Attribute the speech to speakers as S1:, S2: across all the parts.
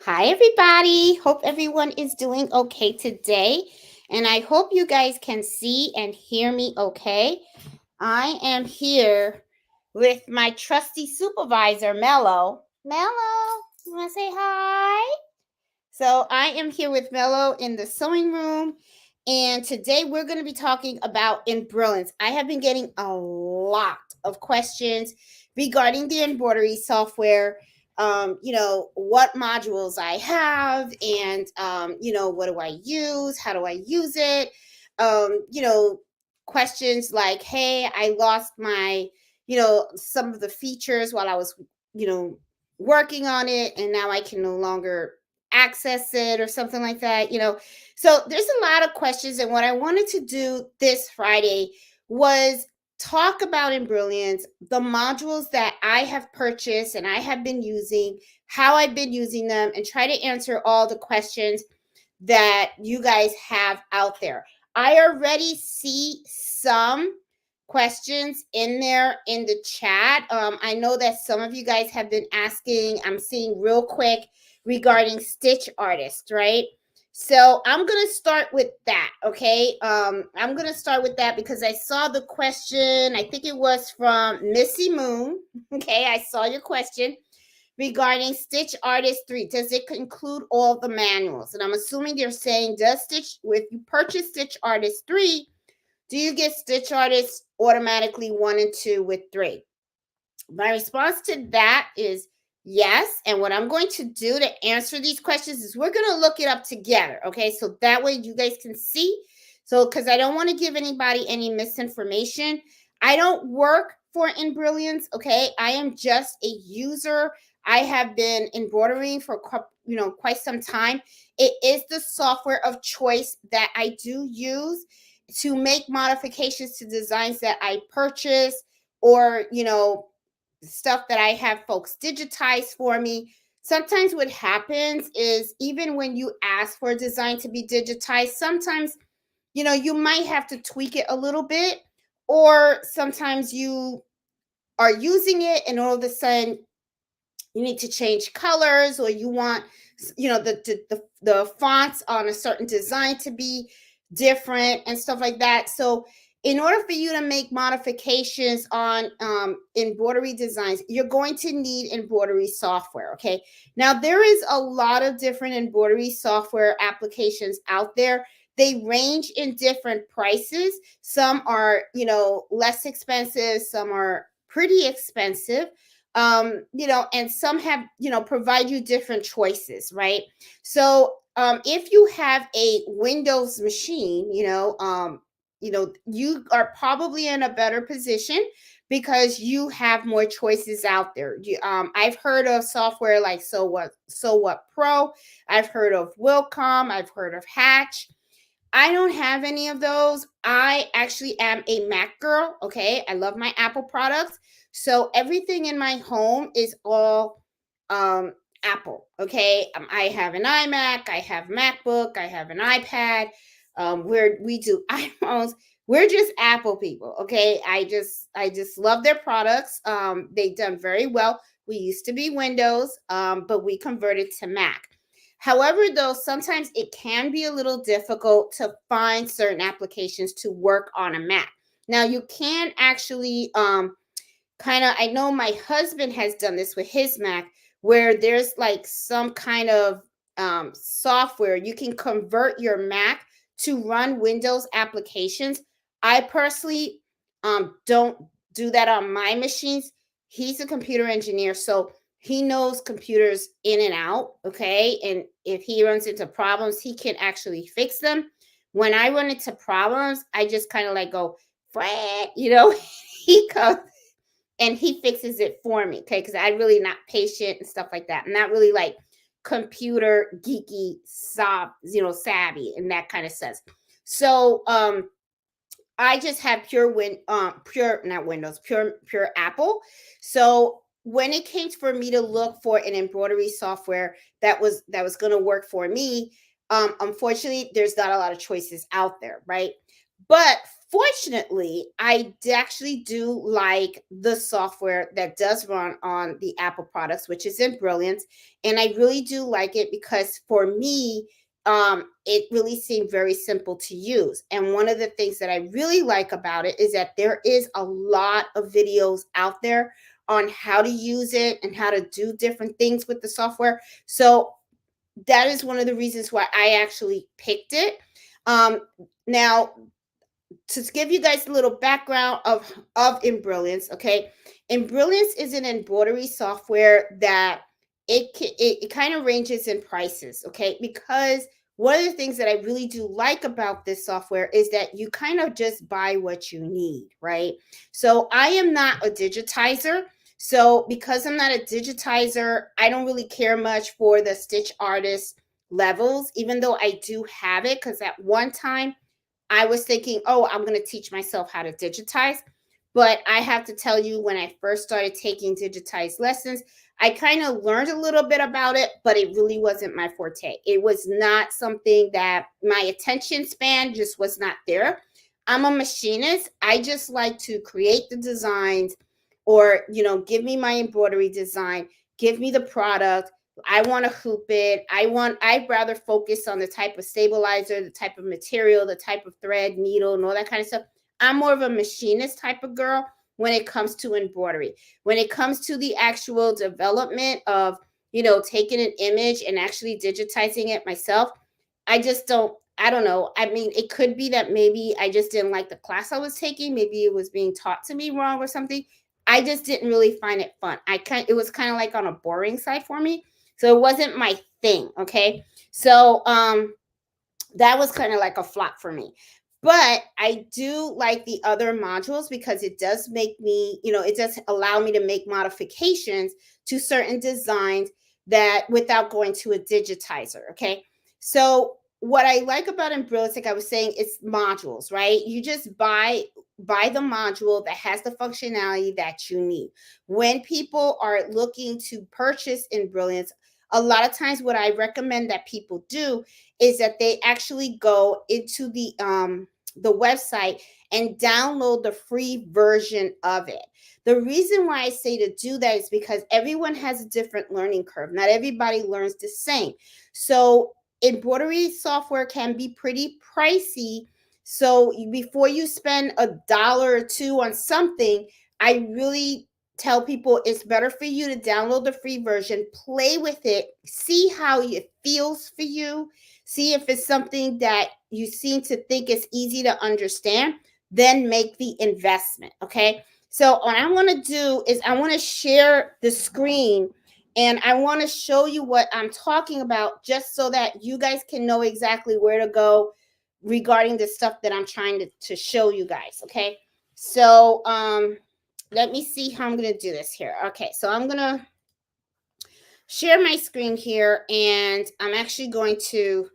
S1: Hi, everybody. Hope everyone is doing okay today. And I hope you guys can see and hear me okay. I am here with my trusty supervisor, Mello. Mello, you want to say hi? So I am here with Mello in the sewing room. And today we're going to be talking about Embrilliance. I have been getting a lot of questions regarding the embroidery software. What modules I have, and what do I use? How do I use it? Questions like, hey, I lost my, some of the features while I was, you know, working on it, and now I can no longer access it or something like that. So there's a lot of questions, and what I wanted to do this Friday was talk about Embrilliance, the modules that I have purchased and I have been using, how I've been using them, and try to answer all the questions that you guys have out there. I already see some questions in there in the chat. I know that some of you guys have been asking, I'm seeing real quick regarding Stitch Artist, right? So I'm going to start with that, okay? I'm going to start with that because I saw the question. I think it was from Missy Moon. Okay, I saw your question regarding Stitch Artist 3. Does it include all the manuals? And I'm assuming you're saying, does Stitch, if you purchase Stitch Artist 3, do you get Stitch Artist automatically 1 and 2 with 3? My response to that is yes. And what I'm going to do to answer these questions is we're going to look it up together. Okay. So that way you guys can see. So, because I don't want to give anybody any misinformation. I don't work for Embrilliance. Okay. I am just a user. I have been embroidering for quite some time. It is the software of choice that I do use to make modifications to designs that I purchase, or stuff that I have folks digitize for me. Sometimes what happens is, even when you ask for a design to be digitized, sometimes you might have to tweak it a little bit, or sometimes you are using it and all of a sudden you need to change colors, or you want the fonts on a certain design to be different and stuff like that. So in order for you to make modifications on embroidery designs, you're going to need embroidery software. Okay, now there is a lot of different embroidery software applications out there. They range in different prices. Some are less expensive, some are pretty expensive, and some have provide you different choices, right? So if you have a Windows machine, you are probably in a better position because you have more choices out there. I've heard of software like So What Pro. I've heard of Wilcom. I've heard of Hatch. I don't have any of those. I actually am a Mac girl. Okay. I love my Apple products. So everything in my home is all Apple. Okay. I have an iMac, I have MacBook, I have an iPad. Where we do iPhones. We're just Apple people. Okay. I just love their products. They've done very well. We used to be Windows, but we converted to Mac. However, though, sometimes it can be a little difficult to find certain applications to work on a Mac. Now, you can actually kind of, I know my husband has done this with his Mac, where there's like some kind of software you can convert your Mac to run Windows applications. I personally don't do that on my machines. He's a computer engineer, so he knows computers in and out. Okay, and if he runs into problems, he can actually fix them. When I run into problems, I just kind of like go, Fred, he comes and he fixes it for me. Okay, because I'm really not patient and stuff like that. I'm not really like computer geeky, savvy in that kind of sense. So I just have pure not Windows, pure Apple. So when it came for me to look for an embroidery software that was going to work for me, unfortunately, there's not a lot of choices out there, right? But Fortunately, actually do like the software that does run on the Apple products, which is Embrilliance. And I really do like it because for me, it really seemed very simple to use. And one of the things that I really like about it is that there is a lot of videos out there on how to use it and how to do different things with the software. So that is one of the reasons why I actually picked it. Um, Now, to give you guys a little background of Embrilliance, okay? Embrilliance is an embroidery software that it kind of ranges in prices, okay? Because one of the things that I really do like about this software is that you kind of just buy what you need, right? So I am not a digitizer. So because I'm not a digitizer, I don't really care much for the stitch artist levels, even though I do have it, because at one time I was thinking, oh, I'm going to teach myself how to digitize. But I have to tell you, when I first started taking digitized lessons, I kind of learned a little bit about it, but it really wasn't my forte. It was not something that my attention span just was not there. I'm a machinist. I just like to create the designs or, give me my embroidery design, give me the product. I want to hoop it. I'd rather focus on the type of stabilizer, the type of material, the type of thread, needle, and all that kind of stuff. I'm more of a machinist type of girl when it comes to embroidery. When it comes to the actual development of, taking an image and actually digitizing it myself, I don't know. I mean, it could be that maybe I just didn't like the class I was taking. Maybe it was being taught to me wrong or something. I just didn't really find it fun. It was kind of like on a boring side for me. So it wasn't my thing. Okay. So that was kind of like a flop for me. But I do like the other modules because it does make me, it does allow me to make modifications to certain designs that without going to a digitizer. Okay. So what I like about Embrilliance, like I was saying, it's modules, right? You just buy the module that has the functionality that you need. When people are looking to purchase Embrilliance, a lot of times what I recommend that people do is that they actually go into the website and download the free version of it. The reason why I say to do that is because everyone has a different learning curve. Not everybody learns the same. So embroidery software can be pretty pricey. So before you spend $1 or $2 on something, I really tell people it's better for you to download the free version, play with it, see how it feels for you, see if it's something that you seem to think is easy to understand, then make the investment. Okay. So what I want to do is I want to share the screen and I want to show you what I'm talking about just so that you guys can know exactly where to go regarding the stuff that I'm trying to show you guys. Okay. So let me see how I'm going to do this here. Okay. So I'm going to share my screen here and I'm actually going to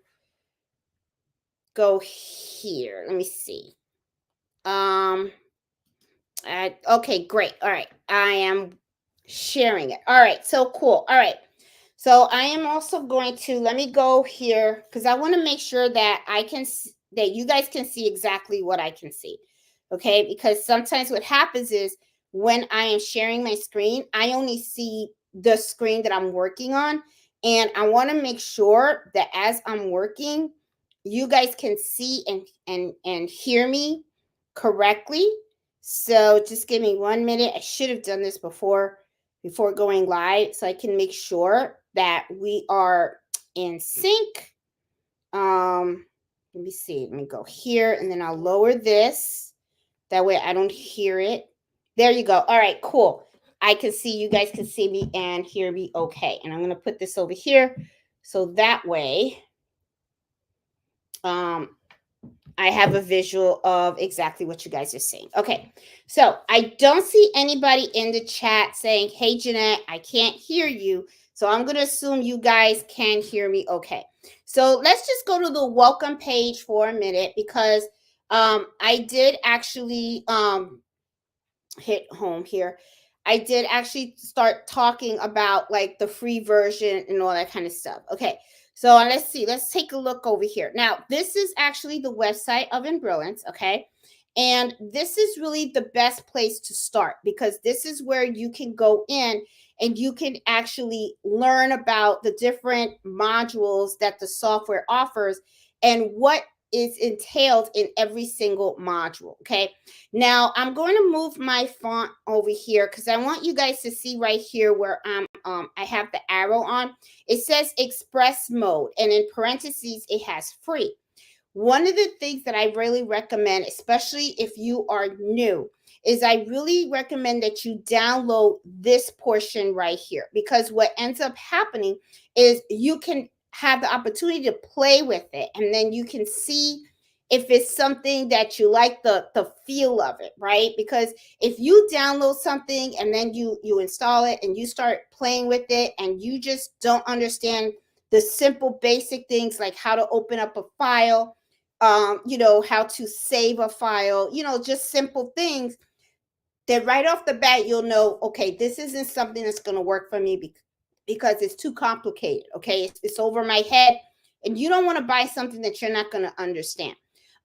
S1: go here. Let me see. Okay, great. All right. I am sharing it. All right. So cool. All right. So I am also going to let me go here because I want to make sure that that you guys can see exactly what I can see. Okay, because sometimes what happens is when I am sharing my screen, I only see the screen that I'm working on. And I want to make sure that as I'm working, you guys can see and hear me correctly. So just give me 1 minute. I should have done this before going live so I can make sure that we are in sync. Let me see. Let me go here and then I'll lower this. That way I don't hear it. There you go. All right, cool. I can see you guys can see me and hear me okay. And I'm going to put this over here so that way I have a visual of exactly what you guys are saying. Okay, so I don't see anybody in the chat saying, hey, Jeanette, I can't hear you. So I'm going to assume you guys can hear me okay. So let's just go to the welcome page for a minute because I did actually hit home here. I did actually start talking about like the free version and all that kind of stuff. Okay. So let's see. Let's take a look over here. Now, this is actually the website of Embrilliance, okay? And this is really the best place to start, because this is where you can go in and you can actually learn about the different modules that the software offers and what is entailed in every single module. Okay. Now I'm going to move my font over here because I want you guys to see right here where I have the arrow on. It says express mode, and in parentheses, it has free. One of the things that I really recommend, especially if you are new, is I really recommend that you download this portion right here, because what ends up happening is you can have the opportunity to play with it, and then you can see if it's something that you like the feel of it, right? Because if you download something and then you install it and you start playing with it and you just don't understand the simple basic things like how to open up a file, how to save a file, just simple things, then right off the bat, you'll know, okay, this isn't something that's going to work for me because it's too complicated. Okay. It's over my head. And you don't want to buy something that you're not going to understand.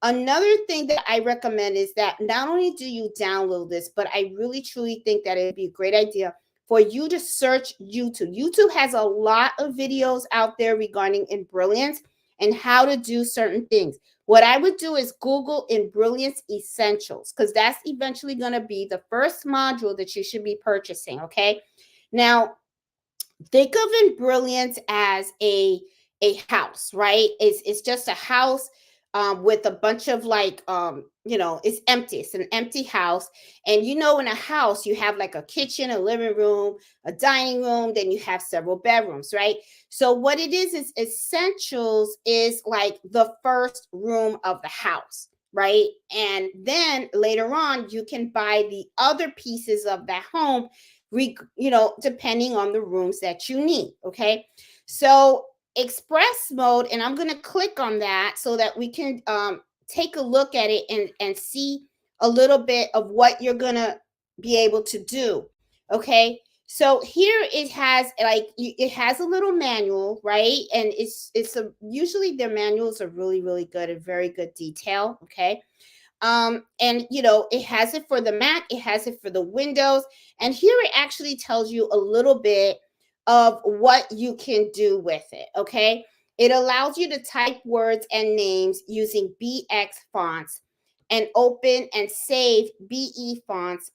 S1: Another thing that I recommend is that not only do you download this, but I really truly think that it'd be a great idea for you to search YouTube. YouTube has a lot of videos out there regarding Embrilliance and how to do certain things. What I would do is Google Embrilliance Essentials, because that's eventually going to be the first module that you should be purchasing. Okay. Now, think of Embrilliance as a house, right? It's just a house with a bunch of it's empty. It's an empty house. And in a house, you have like a kitchen, a living room, a dining room, then you have several bedrooms, right? So what it is essentials is like the first room of the house, right? And then later on, you can buy the other pieces of that home, depending on the rooms that you need. Okay. So express mode, and I'm going to click on that so that we can take a look at it and see a little bit of what you're going to be able to do. Okay. So here it has a little manual, right? And usually their manuals are really, really good and very good detail. Okay. And it has it for the Mac, it has it for the Windows, and here it actually tells you a little bit of what you can do with it. Okay. It allows you to type words and names using BX fonts and open and save BE fonts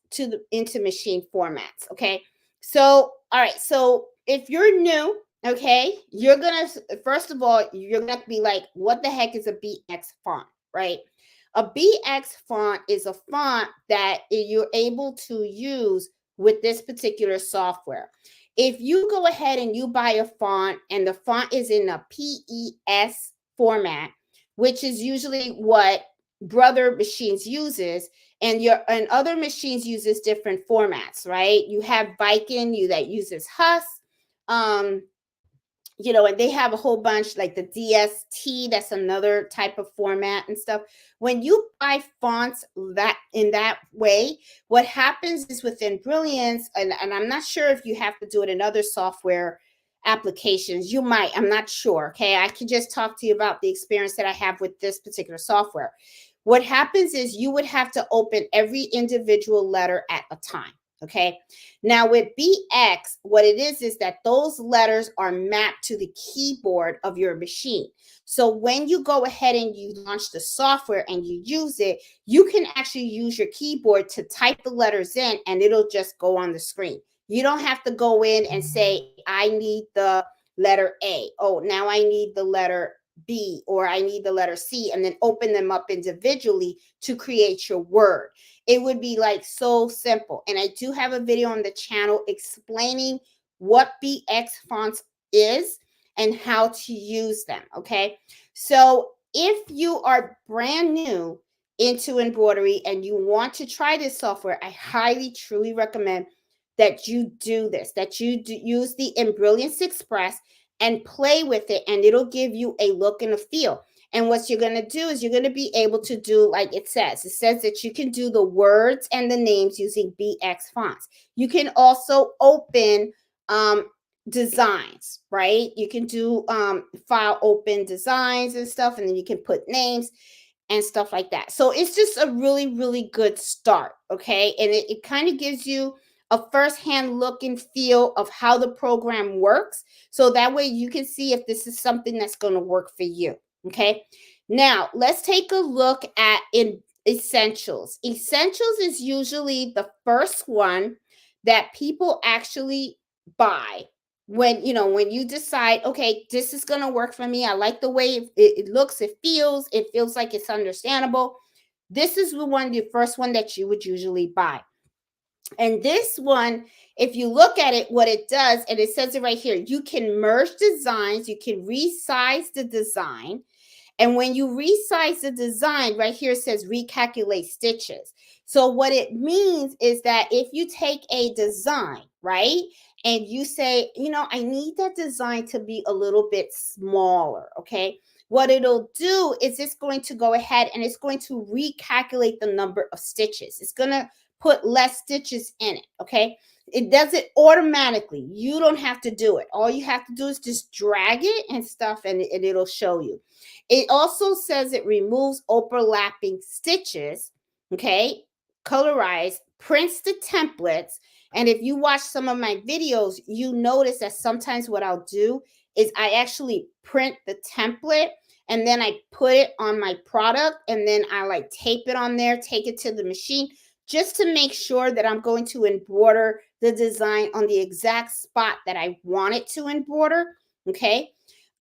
S1: into machine formats. Okay. So, all right. So if you're new, okay, you're gonna first of all, you're gonna be like, what the heck is a BX font, right? A BX font is a font that you're able to use with this particular software. If you go ahead and you buy a font and the font is in a PES format, which is usually what Brother Machines uses, and other machines uses different formats, right? You have Viking that uses Hus. Um, and they have a whole bunch like the DST, that's another type of format and stuff. When you buy fonts that in that way, what happens is within Brilliance, and I'm not sure if you have to do it in other software applications. You might, I'm not sure. Okay. I can just talk to you about the experience that I have with this particular software. What happens is you would have to open every individual letter at a time. Okay. Now with BX, what it is that those letters are mapped to the keyboard of your machine. So when you go ahead and you launch the software and you use it, you can actually use your keyboard to type the letters in and it'll just go on the screen. You don't have to go in and say, I need the letter A. Oh, now I need the letter B, or I need the letter C, and then open them up individually to create your word. It would be like so simple. And I do have a video on the channel explaining what BX fonts is and how to use them. Okay. So if you are brand new into embroidery and you want to try this software, I highly, truly recommend that you do this, that you use the Embrilliance Express and play with it, and it'll give you a look and a feel. And what you're going to do is you're going to be able to do like it says that you can do the words and the names using BX fonts. You can also open designs, right? You can do file open designs and stuff, and then you can put names. and stuff like that. So it's just a really, really good start. Okay. And it kind of gives you a first-hand look and feel of how the program works. So that way you can see if this is something that's going to work for you. Okay. Now let's take a look at in essentials. Essentials is usually the first one that people actually buy when when you decide, okay, this is going to work for me. I like the way it looks, it feels like it's understandable. This is the first one that you would usually buy. And this one, if you look at it, what it does, and it says it right here, you can merge designs, you can resize the design. And when you resize the design, right here it says recalculate stitches. So what it means is that if you take a design, right, and you say, I need that design to be a little bit smaller, okay? What it'll do is it's going to go ahead and it's going to recalculate the number of stitches. It's going to put less stitches in it, okay? It does it automatically. You don't have to do it. All you have to do is just drag it and stuff, and it'll show you. It also says it removes overlapping stitches, okay? Colorize, prints the templates. And if you watch some of my videos, you notice that sometimes what I'll do is I actually print the template and then I put it on my product and then I like tape it on there, take it to the machine just to make sure that I'm going to embroider the design on the exact spot that I want it to embroider, okay?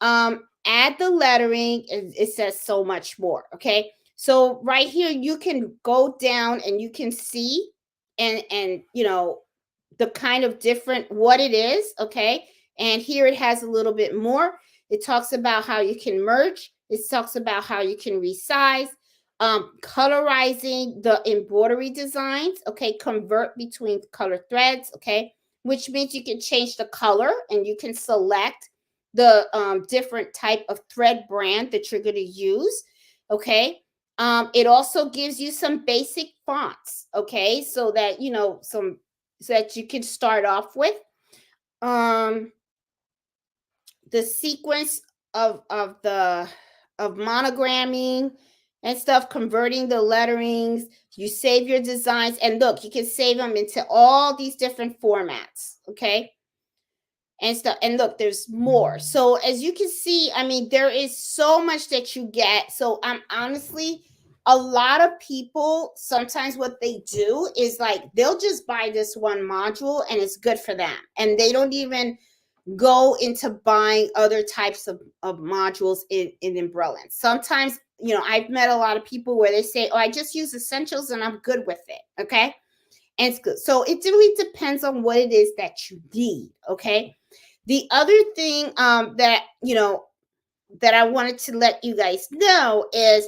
S1: Add the lettering, it says so much more, okay? So right here, you can go down and you can see and the kind of different what it is, okay? And here it has a little bit more. It talks about how you can merge. It talks about how you can resize, colorizing the embroidery designs, okay? Convert between color threads, okay? Which means you can change the color and you can select the different type of thread brand that you're going to use, okay? It also gives you some basic fonts, okay? So that, so that you can start off with. The sequence of monogramming and stuff, converting the letterings. You save your designs, and look, you can save them into all these different formats, okay? And stuff. And look, there's more. So as you can see, I mean, there is so much that you get. So I'm honestly, a lot of people, sometimes what they do is like, they'll just buy this one module and it's good for them. And they don't even go into buying other types of modules in Embrilliance. Sometimes, I've met a lot of people where they say, oh, I just use essentials and I'm good with it, okay? And it's good. So it really depends on what it is that you need, okay? The other thing that I wanted to let you guys know is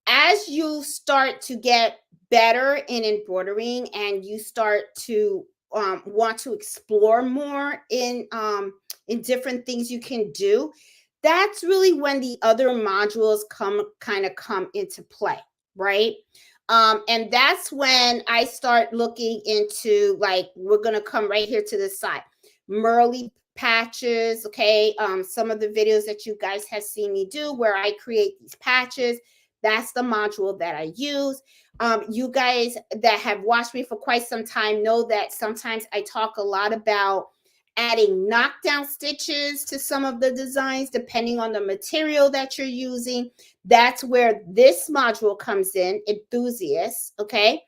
S1: as you start to get better in embroidering and you start to want to explore more in different things you can do, that's really when the other modules come into play, right? And that's when I start looking into, like, we're going to come right here to the side. Merly patches, okay? Some of the videos that you guys have seen me do where I create these patches, that's the module that I use. You guys that have watched me for quite some time know that sometimes I talk a lot about adding knockdown stitches to some of the designs depending on the material that you're using. That's where this module comes in, Enthusiasts, okay?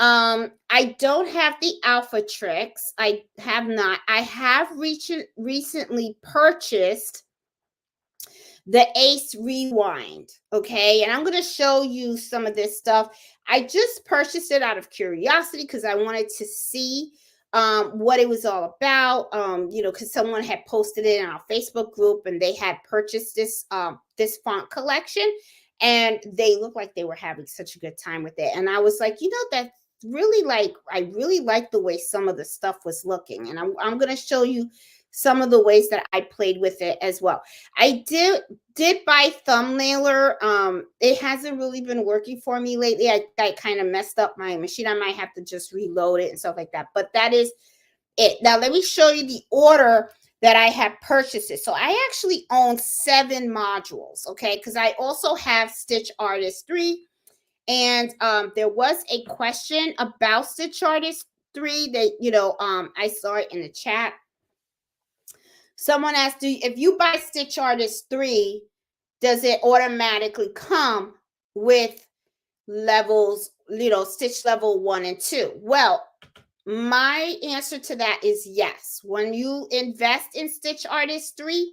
S1: I don't have the alpha tricks. I have not. I have recently purchased the Ace Rewind, okay? And I'm going to show you some of this stuff. I just purchased it out of curiosity because I wanted to see what it was all about, because someone had posted it in our Facebook group and they had purchased this this font collection and they looked like they were having such a good time with it. And I was like, that's really, like, I really like the way some of the stuff was looking. And I'm going to show you some of the ways that I played with it as well. I did buy Thumbnailer. It hasn't really been working for me lately. I kind of messed up my machine. I might have to just reload it and stuff like that. But that is it. Now let me show you the order that I have purchased it. So I actually own 7 modules, okay? Because I also have Stitch Artist 3. And there was a question about Stitch Artist 3 that, I saw it in the chat. Someone asked, if you buy Stitch Artist 3, does it automatically come with levels, stitch level 1 and 2? Well, my answer to that is yes. When you invest in Stitch Artist 3,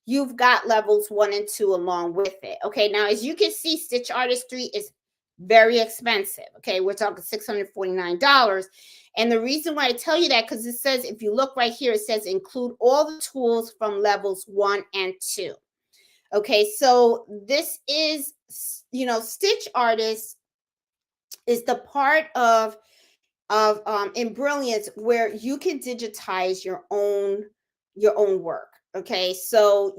S1: you've got levels 1 and 2 along with it. Okay, now as you can see, Stitch Artist 3 is very expensive. Okay, we're talking $649. And the reason why I tell you that, because it says, if you look right here, it says include all the tools from levels 1 and 2. Okay, so this is, Stitch Artist is the part of Embrilliance where you can digitize your own work. Okay, so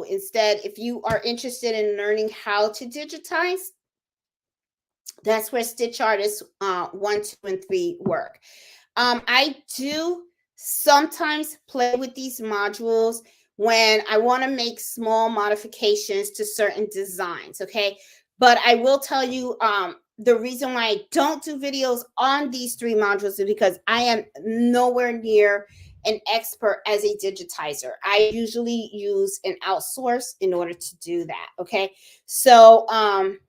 S1: instead, if you are interested in learning how to digitize, that's where Stitch Artist 1, 2, and 3 work. I do sometimes play with these modules when I want to make small modifications to certain designs. Okay, but I will tell you, the reason why I don't do videos on these 3 modules is because I am nowhere near an expert as a digitizer. I usually use an outsource in order to do that. Okay, so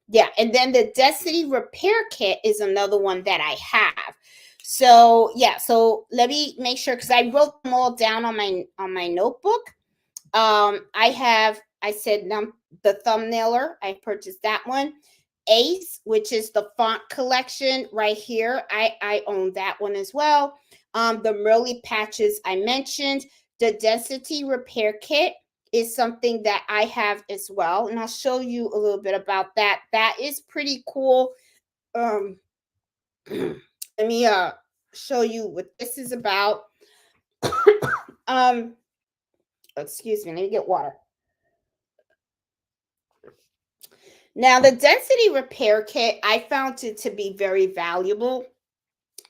S1: yeah, and then the density repair kit is another one that I have. So yeah, so let me make sure, because I wrote them all down on my notebook. I said the thumbnailer, I purchased that one. Ace, which is the font collection right here, I own that one as well. The Merly patches I mentioned. The density repair kit is something that I have as well, and I'll show you a little bit about that. That is pretty cool. Let me show you what this is about. Excuse me, let me get water. Now, the density repair kit, I found it to be very valuable.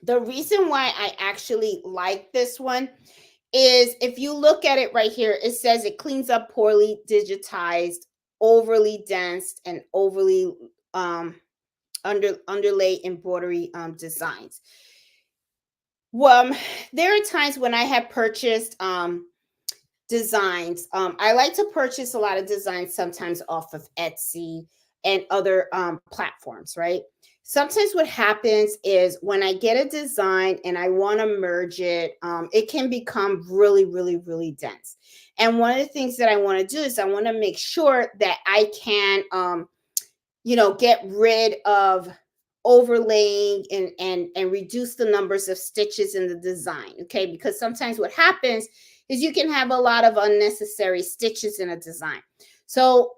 S1: The reason why I actually like this one is, if you look at it right here, it says it cleans up poorly digitized, overly dense, and overly underlay embroidery designs. Well, there are times when I have purchased designs. I like to purchase a lot of designs sometimes off of Etsy and other platforms, right? Sometimes what happens is when I get a design and I want to merge it, it can become really, really, really dense. And one of the things that I want to do is I want to make sure that I can, get rid of overlaying and reduce the numbers of stitches in the design. Okay, because sometimes what happens is you can have a lot of unnecessary stitches in a design. So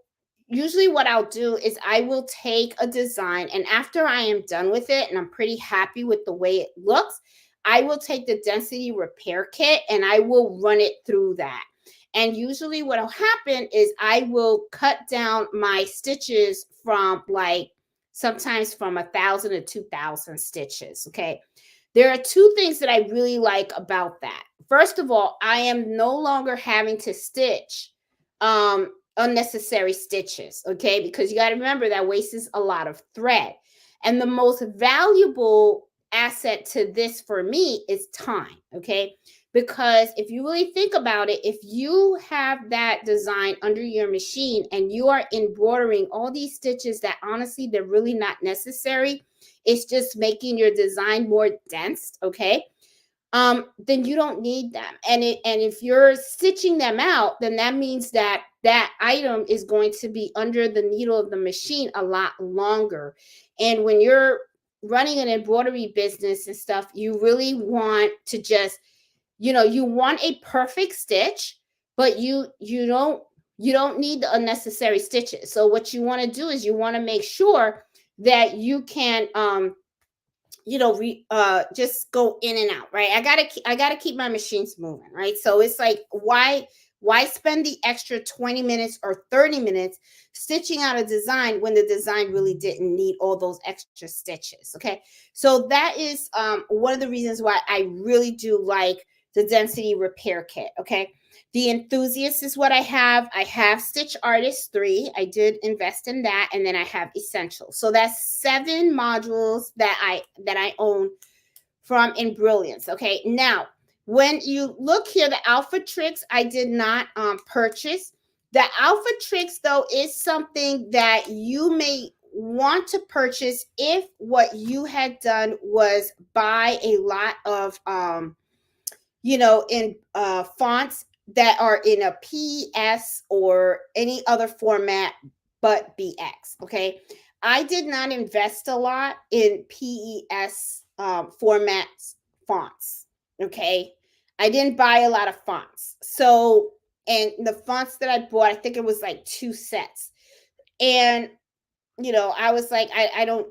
S1: usually what I'll do is I will take a design, and after I am done with it and I'm pretty happy with the way it looks, I will take the density repair kit and I will run it through that. And usually what will happen is I will cut down my stitches from sometimes from 1,000 to 2,000 stitches. Okay. There are 2 things that I really like about that. First of all, I am no longer having to stitch unnecessary stitches, okay? Because you got to remember that wastes a lot of thread. And the most valuable asset to this for me is time, okay? Because if you really think about it, if you have that design under your machine and you are embroidering all these stitches that honestly, they're really not necessary, it's just making your design more dense, okay? Then you don't need them. And if you're stitching them out, then that means that that item is going to be under the needle of the machine a lot longer. And when you're running an embroidery business and stuff, you really want to just, you want a perfect stitch, but you don't need the unnecessary stitches. So what you want to do is you want to make sure that you can just go in and out, right? I gotta keep my machines moving, right? So it's like, why spend the extra 20 minutes or 30 minutes stitching out a design when the design really didn't need all those extra stitches? Okay, so that is one of the reasons why I really do like the density repair kit. Okay. The enthusiast is what I have. I have Stitch Artist 3. I did invest in that. And then I have Essential. So that's 7 modules that I own from Embrilliance. Okay. Now, when you look here, the Alpha Tricks, I did not purchase. The Alpha Tricks, though, is something that you may want to purchase if what you had done was buy a lot of in fonts that are in a PES or any other format but BX. Okay. I did not invest a lot in PES formats fonts. Okay. I didn't buy a lot of fonts. So, and the fonts that I bought, I think it was like 2 sets. And, I was like, I don't,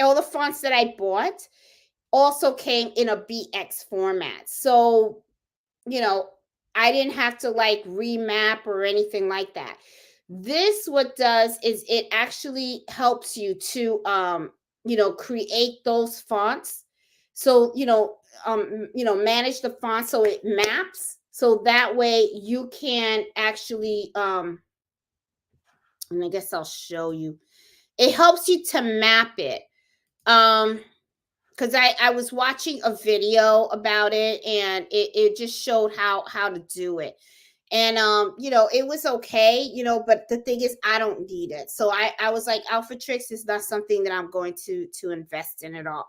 S1: all the fonts that I bought also came in a BX format. So, you know, I didn't have to like remap or anything like that. This what does is it actually helps you to create those fonts. So, manage the font so it maps. So that way you can actually and I guess I'll show you. It helps you to map it. Because I was watching a video about it and it just showed how to do it. And it was okay, but the thing is I don't need it. So I was like, Alpha Tricks is not something that I'm going to invest in at all.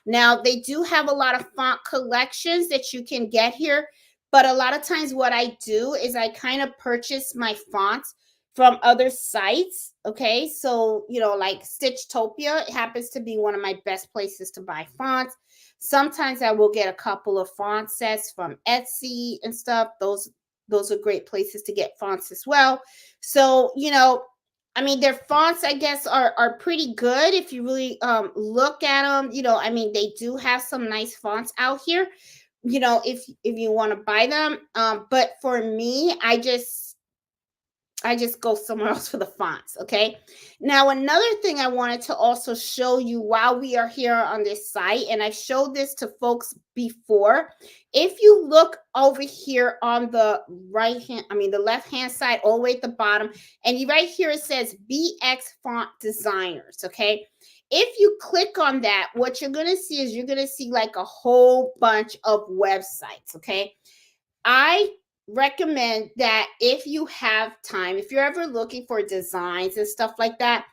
S1: Now they do have a lot of font collections that you can get here, but a lot of times what I do is I kind of purchase my fonts from other sites. Okay. So, like Stitchtopia happens to be one of my best places to buy fonts. Sometimes I will get a couple of font sets from Etsy and stuff. Those are great places to get fonts as well. So, their fonts, I guess, are pretty good if you really look at them. They do have some nice fonts out here. If you want to buy them. But for me, I just go somewhere else for the fonts. Okay. Now, another thing I wanted to also show you while we are here on this site, and I've showed this to folks before. If you look over here on the the left hand side, all the way at the bottom, and right here it says BX Font Designers. Okay. If you click on that, what you're going to see is you're going to see like a whole bunch of websites. Okay. I recommend that if you have time, if you're ever looking for designs and stuff like that,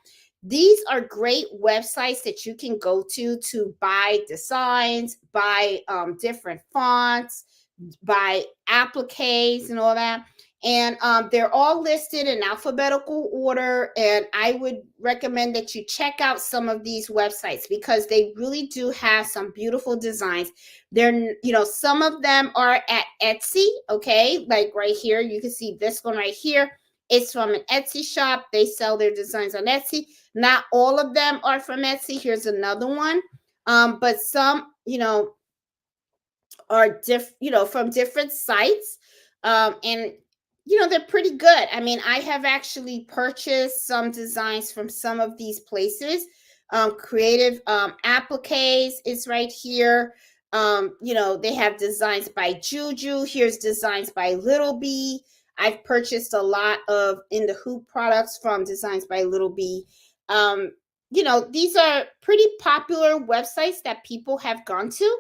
S1: these are great websites that you can go to buy designs, buy different fonts, buy appliques and all that. And they're all listed in alphabetical order. And I would recommend that you check out some of these websites because they really do have some beautiful designs. They're, some of them are at Etsy. Okay. Like right here, you can see this one right here. It's from an Etsy shop. They sell their designs on Etsy. Not all of them are from Etsy. Here's another one. But some, are from different sites. And they're pretty good. I have actually purchased some designs from some of these places. Creative Appliques is right here. They have designs by Juju. Here's designs by Little Bee. I've purchased a lot of In the Hoop products from Designs by Little Bee. These are pretty popular websites that people have gone to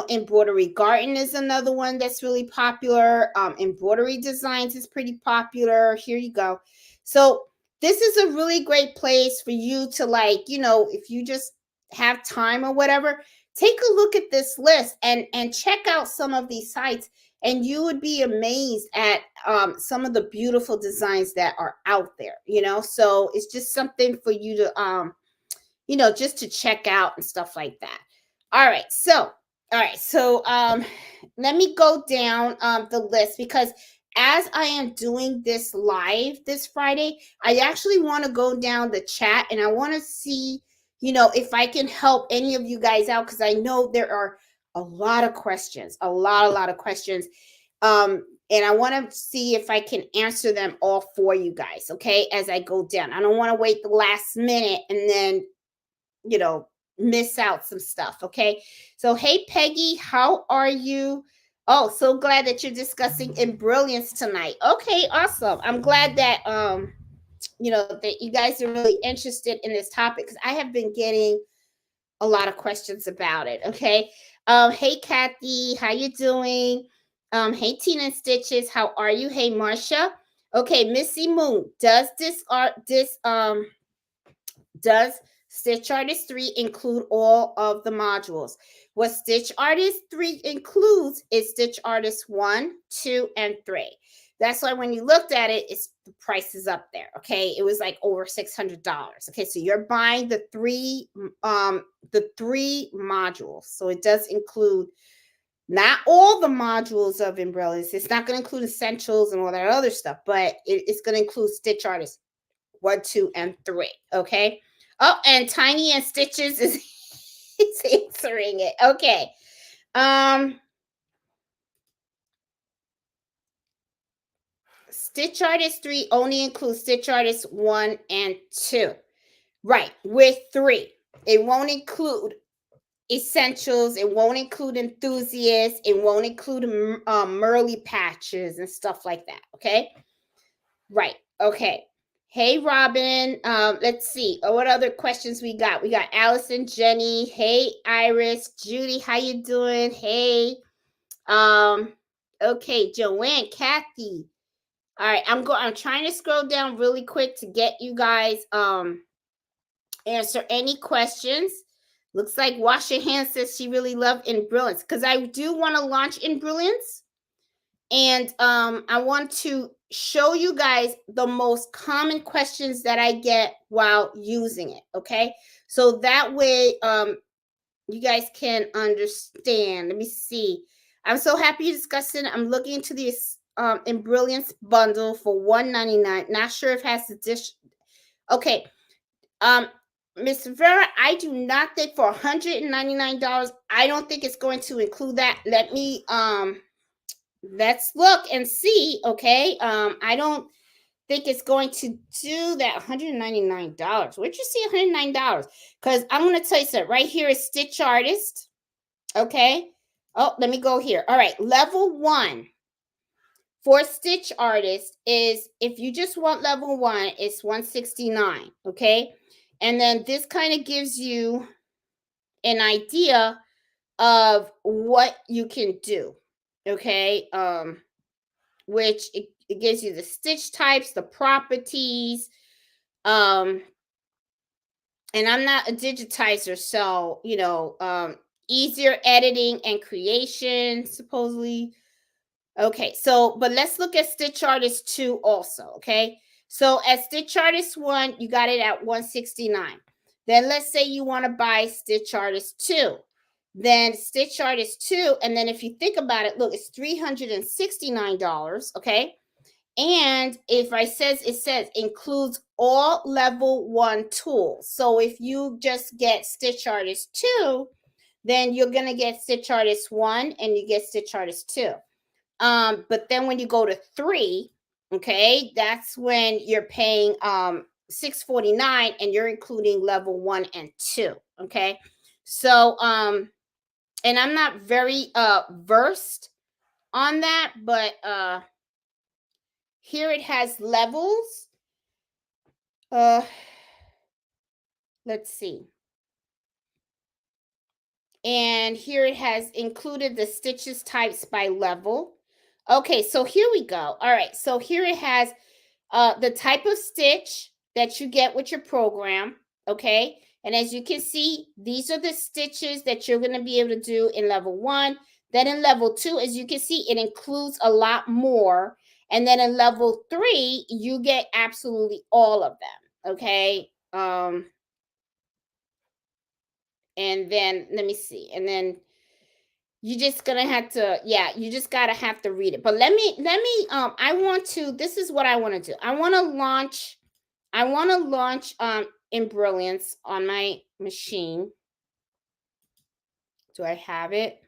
S1: Embroidery Garden is another one that's really popular. Embroidery Designs is pretty popular. Here you go. So this is a really great place for you to if you just have time or whatever, take a look at this list and check out some of these sites, and you would be amazed at some of the beautiful designs that are out there. So it's just something for you to just to check out and stuff like that. All right. So let me go down the list because as I am doing this live this Friday, I actually want to go down the chat and I want to see, if I can help any of you guys out because I know there are a lot of questions, a lot of questions. And I want to see if I can answer them all for you guys, okay, as I go down. I don't want to wait the last minute and then, miss out some stuff. Okay. So, hey, Peggy, how are you? Oh, so glad that you're discussing Embrilliance tonight. Okay, awesome. I'm glad that that you guys are really interested in this topic because I have been getting a lot of questions about it. Okay. Hey, Kathy, how you doing? Hey, Tina and Stitches, how are you? Hey, Marcia. Okay, Missy Moon, does Stitch Artist 3 include all of the modules? What Stitch Artist 3 includes is Stitch Artist 1, 2, and 3. That's why when you looked at it, the price is up there. Okay, it was like over $600. Okay, so you're buying the three modules. So it does include not all the modules of Embrilliance. It's not going to include essentials and all that other stuff, but it's going to include Stitch Artist 1, 2, and 3. Okay. Oh, and Tiny and Stitches is answering it. Okay. Stitch Artist 3 only includes Stitch Artist 1 and 2. Right. With 3. It won't include essentials. It won't include enthusiasts. It won't include Merly patches and stuff like that. Okay. Right. Okay. Hey, Robin. Let's see. What other questions we got? We got Allison, Jenny. Hey, Iris, Judy. How you doing? Hey. Okay, Joanne, Kathy. All right, I'm trying to scroll down really quick to get you guys answer any questions. Looks like Wash Your Hands says she really loved Embrilliance because I do want to launch Embrilliance. And I want to show you guys the most common questions that I get while using it. Okay. So that way you guys can understand. Let me see. I'm so happy you're discussing. I'm looking into this Embrilliance bundle for $199. Not sure if it has the dish. Okay. Miss Vera, I do not think for $199, I don't think it's going to include that. Let's look and see. Okay. I don't think it's going to do that. $199. Where'd you see $109? Because I'm going to tell you something. Right here is Stitch Artist. Okay. Oh, let me go here. All right. Level 1 for Stitch Artist is, if you just want level 1, it's $169. Okay. And then this kind of gives you an idea of what you can do. Okay. Which it gives you the stitch types, the properties. And I'm not a digitizer, so easier editing and creation, supposedly. Okay, so but let's look at Stitch Artist 2 also. Okay, so at Stitch Artist 1, you got it at $169. Then let's say you want to buy Stitch Artist 2. Then Stitch Artist 2, and then if you think about it, look, it's $369. Okay. And if it says includes all level 1 tools. So if you just get Stitch Artist 2, then you're going to get Stitch Artist 1 and you get Stitch Artist 2. But then when you go to 3, okay, that's when you're paying $649 and you're including level 1 and 2. Okay. So and I'm not very versed on that, but here it has levels. Let's see. And here it has included the stitches types by level. Okay, so here we go. All right, so here it has the type of stitch that you get with your program. Okay, and as you can see, these are the stitches that you're going to be able to do in level 1. Then in level 2, as you can see, it includes a lot more. And then in level 3, you get absolutely all of them. Okay. And then let me see. And then you just gonna have to, you just gotta have to read it. But let me this is what I want to do. I want to launch Embrilliance on my machine. Do I have it?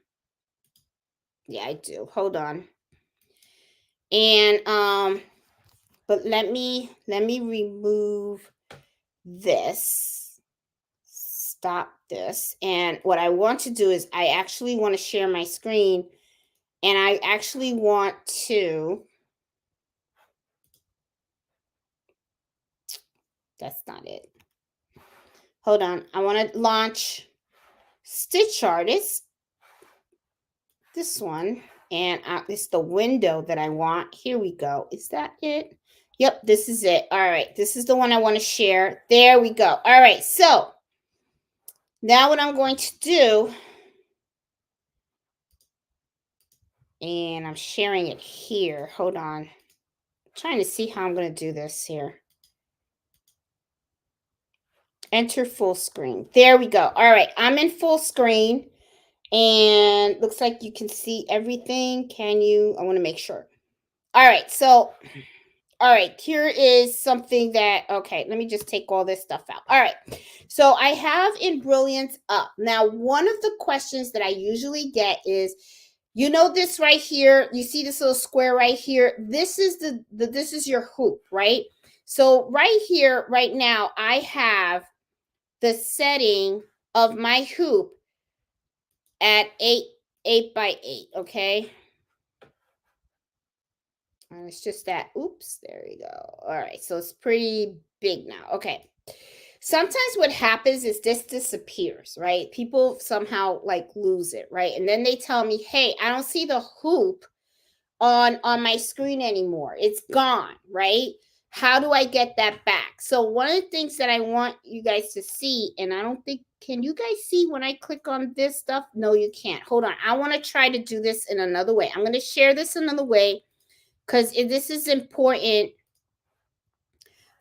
S1: Yeah, I do. Hold on. And but let me remove this stop this. And what I want to do is I actually want to share my screen, and I actually want to, that's not it. Hold on. I want to launch Stitch Artist, this one, and it's the window that I want. Here we go. Is that it? Yep, this is it. All right, this is the one I want to share. There we go. All right, so now what I'm going to do, and I'm sharing it here. Hold on. I'm trying to see how I'm going to do this here. Enter full screen. There we go. All right, I'm in full screen, and looks like you can see everything. Can you? I want to make sure. All right, so all right, here is something that, okay, let me just take all this stuff out. All right, so I have Embrilliance up. Now, one of the questions that I usually get is, you know, this right here, you see this little square right here? This is this is your hoop, right? So right here, right now, I have the setting of my hoop at 8 by 8, okay? And it's just that, oops, there we go. All right, so it's pretty big now. Okay. Sometimes what happens is this disappears, right? People somehow like lose it, right? And then they tell me, hey, I don't see the hoop on my screen anymore. It's gone, right? How do I get that back? So one of the things that I want you guys to see, and I don't think, can you guys see when I click on this stuff? No, you can't. Hold on. I want to try to do this in another way. I'm going to share this another way, because this is important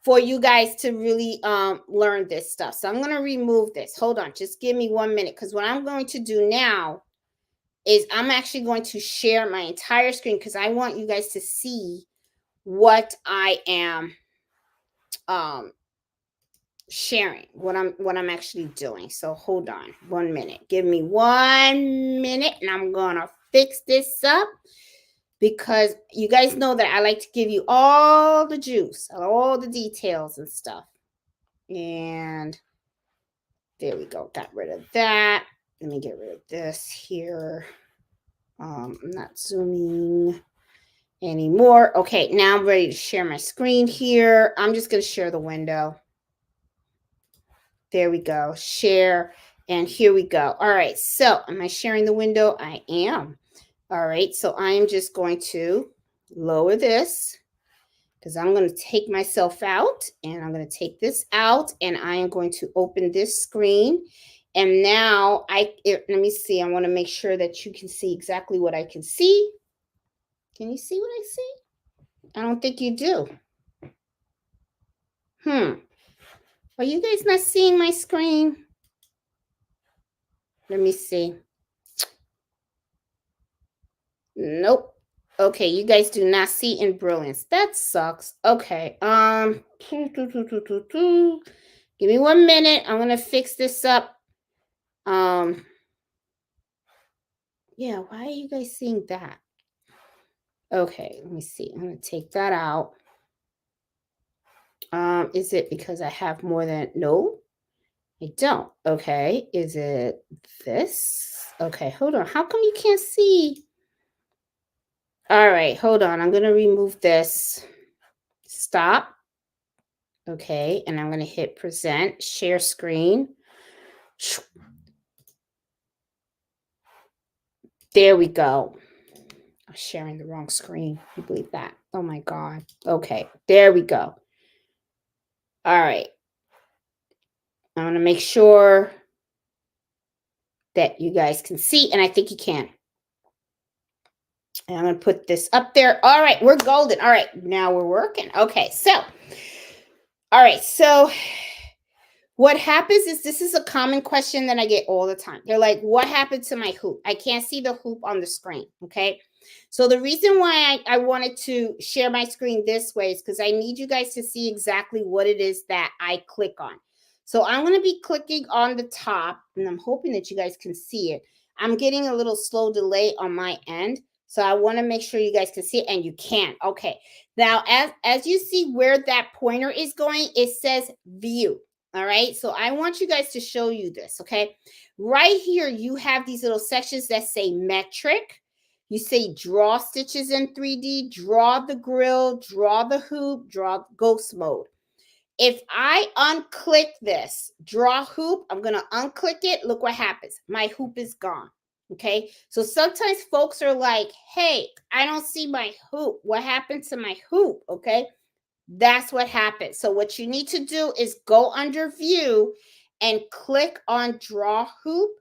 S1: for you guys to really learn this stuff. So I'm going to remove this. Hold on. Just give me 1 minute, because what I'm going to do now is I'm actually going to share my entire screen, because I want you guys to see what I am sharing, what I'm actually doing. So hold on 1 minute. Give me 1 minute, and I'm going to fix this up, because you guys know that I like to give you all the juice, all the details and stuff. And there we go. Got rid of that. Let me get rid of this here. I'm not zooming anymore. Okay, now I'm ready to share my screen here. I'm just going to share the window. There we go. Share. And here we go. All right. So am I sharing the window? I am. All right. So I am just going to lower this, because I'm going to take myself out, and I'm going to take this out, and I am going to open this screen. And now let me see. I want to make sure that you can see exactly what I can see. Can you see what I see? I don't think you do. Are you guys not seeing my screen? Let me see. Nope. Okay, you guys do not see Embrilliance. That sucks. Okay. Give me 1 minute. I'm gonna fix this up. Yeah, why are you guys seeing that? Okay, let me see. I'm gonna take that out. Is it because I have more than, no, I don't. Okay, is it this? Okay, hold on. How come you can't see? All right, hold on. I'm gonna remove this. Stop. Okay, and I'm gonna hit present, share screen. There we go. I'm sharing the wrong screen. You believe that? Oh my God. Okay, there we go. All right. I'm going to make sure that you guys can see, and I think you can. And I'm going to put this up there. All right, we're golden. All right, now we're working. Okay, so, all right, so what happens is, this is a common question that I get all the time. They're like, what happened to my hoop? I can't see the hoop on the screen, okay? So the reason why I wanted to share my screen this way is because I need you guys to see exactly what it is that I click on. So I'm going to be clicking on the top, and I'm hoping that you guys can see it. I'm getting a little slow delay on my end, so I want to make sure you guys can see it, and you can. Okay. Now, as you see where that pointer is going, it says view. All right. So I want you guys to show you this. Okay. Right here, you have these little sections that say metric. You say draw stitches in 3D, draw the grill, draw the hoop, draw ghost mode. If I unclick this, draw hoop, I'm going to unclick it. Look what happens. My hoop is gone. Okay. So sometimes folks are like, hey, I don't see my hoop. What happened to my hoop? Okay. That's what happens. So what you need to do is go under view and click on draw hoop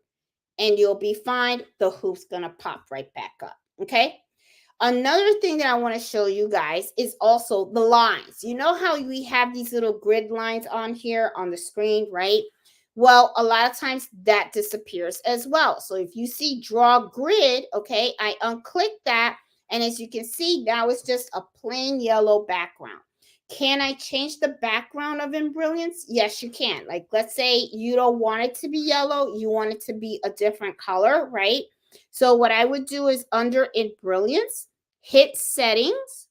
S1: and you'll be fine. The hoop's going to pop right back up. Okay. Another thing that I want to show you guys is also the lines. You know how we have these little grid lines on here on the screen, right? Well, a lot of times that disappears as well. So if you see draw grid, okay, I unclick that. And as you can see, now it's just a plain yellow background. Can I change the background of Embrilliance? Yes, you can. Like, let's say you don't want it to be yellow. You want it to be a different color, right? So what I would do is under Embrilliance, hit settings.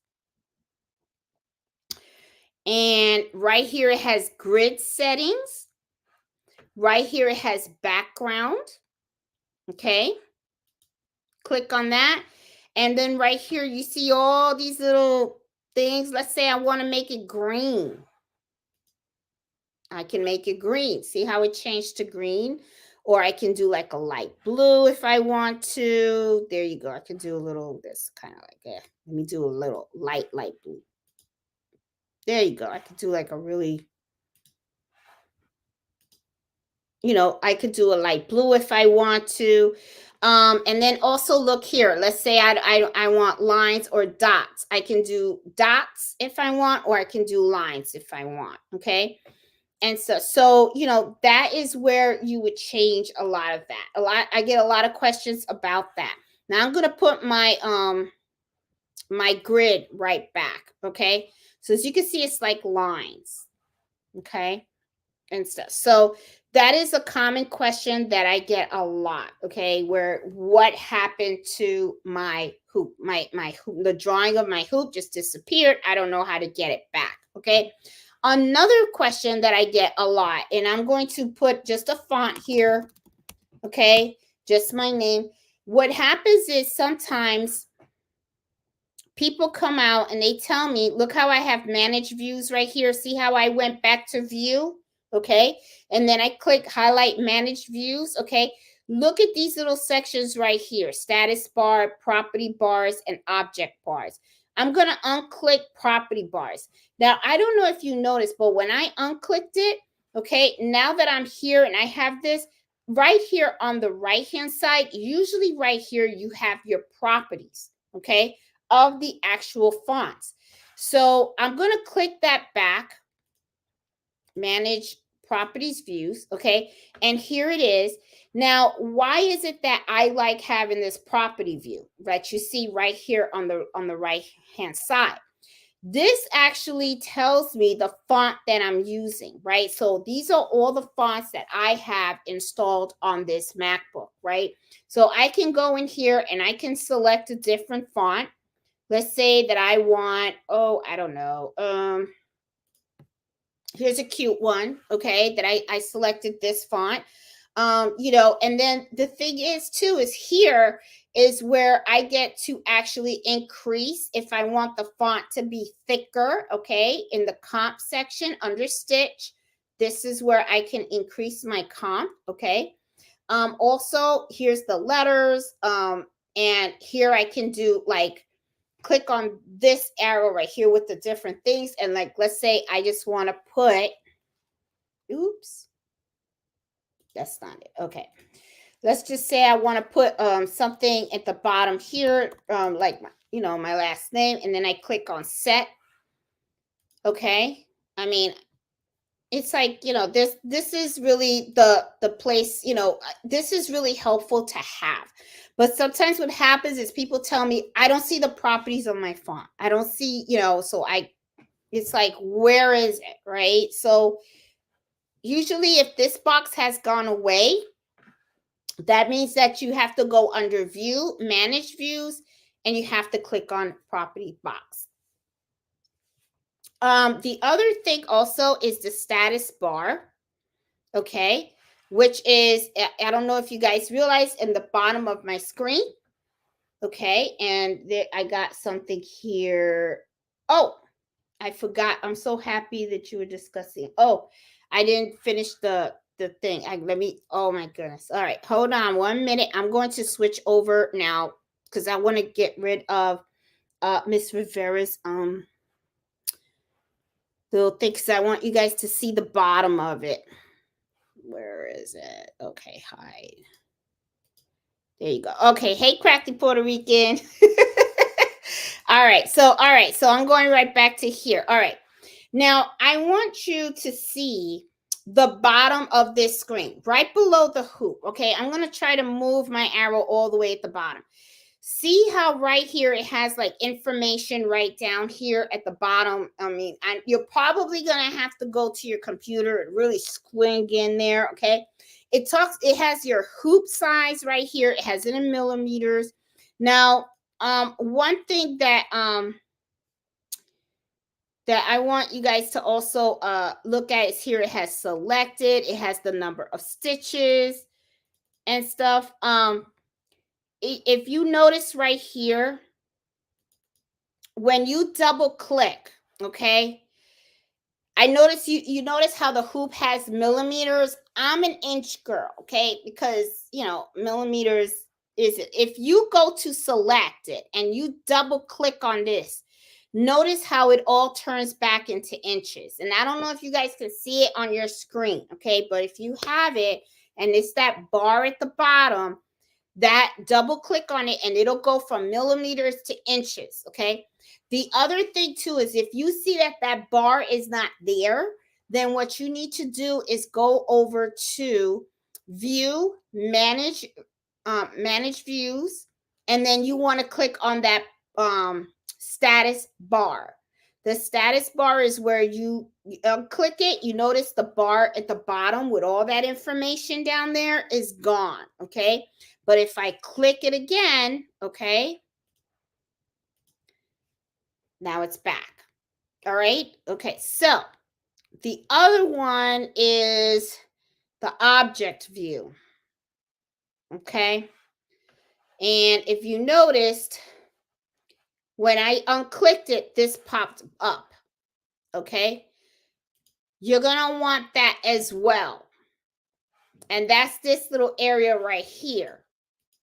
S1: And right here, it has grid settings. Right here, it has background. Okay. Click on that. And then right here, you see all these little things. Let's say I want to make it green. I can make it green. See how it changed to green? Or I can do like a light blue if I want to. There you go. I can do a little this kind of like that. Let me do a little light blue. There you go. I could do like a really, I could do a light blue if I want to. And then also look here. Let's say I want lines or dots. I can do dots if I want, or I can do lines if I want. Okay. And so that is where you would change a lot of that. I get a lot of questions about that. Now I'm going to put my my grid right back. Okay. So as you can see, it's like lines. Okay. And stuff. So that is a common question that I get a lot. Okay. Where what happened to my hoop? My hoop, the drawing of my hoop just disappeared. I don't know how to get it back. Okay. Another question that I get a lot, and I'm going to put just a font here, okay, just my name. What happens is sometimes people come out and they tell me, look how I have managed views right here. See how I went back to view, okay? And then I click highlight managed views, okay? Look at these little sections right here, status bar, property bars, and object bars. I'm going to unclick property bars. Now, I don't know if you noticed, but when I unclicked it, okay, now that I'm here and I have this, right here on the right-hand side, usually right here, you have your properties, okay, of the actual fonts. So I'm going to click that back, manage properties views, okay, and here it is. Now, why is it that I like having this property view, right? You see right here on the right hand side. This actually tells me the font that I'm using, right? So these are all the fonts that I have installed on this MacBook, right? So I can go in here and I can select a different font. Let's say that I want, I don't know, here's a cute one, okay, that I selected this font. And then the thing is too is here is where I get to actually increase if I want the font to be thicker, okay, in the comp section under stitch. This is where I can increase my comp, okay. Also, here's the letters, and here I can do like click on this arrow right here with the different things. And like, let's say I just want to put, oops, that's not it. Okay. Let's just say I want to put something at the bottom here, like my last name, and then I click on set. Okay. I mean, it's like, this is really the place, this is really helpful to have. But sometimes what happens is people tell me, I don't see the properties of my font. I don't see, so it's like, where is it? Right. So usually if this box has gone away, that means that you have to go under view, manage views, and you have to click on property box. The other thing also is the status bar. okay, which is, I don't know if you guys realize, in the bottom of my screen, okay, and there, I got something here. Oh, I forgot. I'm so happy that you were discussing. Oh, I didn't finish the thing. Let me. Oh my goodness. All right, hold on 1 minute. I'm going to switch over now because I want to get rid of Miss Rivera's little thing, because I want you guys to see the bottom of it. Where is it? Okay, hide. There you go. Okay, hey, crafty Puerto Rican. All right, so I'm going right back to here. All right. Now, I want you to see the bottom of this screen, right below the hoop. Okay, I'm going to try to move my arrow all the way at the bottom. See how right here it has like information right down here at the bottom. I mean, you're probably going to have to go to your computer and really squint in there. Okay, it has your hoop size right here. It has it in millimeters. Now, one thing that I want you guys to also look at is here. It has selected. It has the number of stitches and stuff. If you notice right here, when you double click, okay, I notice you notice how the hoop has millimeters. I'm an inch girl, okay, because millimeters is it. If you go to select it and you double click on this, notice how it all turns back into inches. And I don't know if you guys can see it on your screen, okay, but if you have it and it's that bar at the bottom, that double click on it and it'll go from millimeters to inches, okay? The other thing too is if you see that bar is not there, then what you need to do is go over to view, manage views, and then you want to click on that status bar. The status bar is where you click it. You notice the bar at the bottom with all that information down there is gone, okay? But if I click it again, okay, now it's back. All right. Okay. So the other one is the object view. Okay. And if you noticed, when I unclicked it, this popped up. Okay. You're going to want that as well. And that's this little area right here.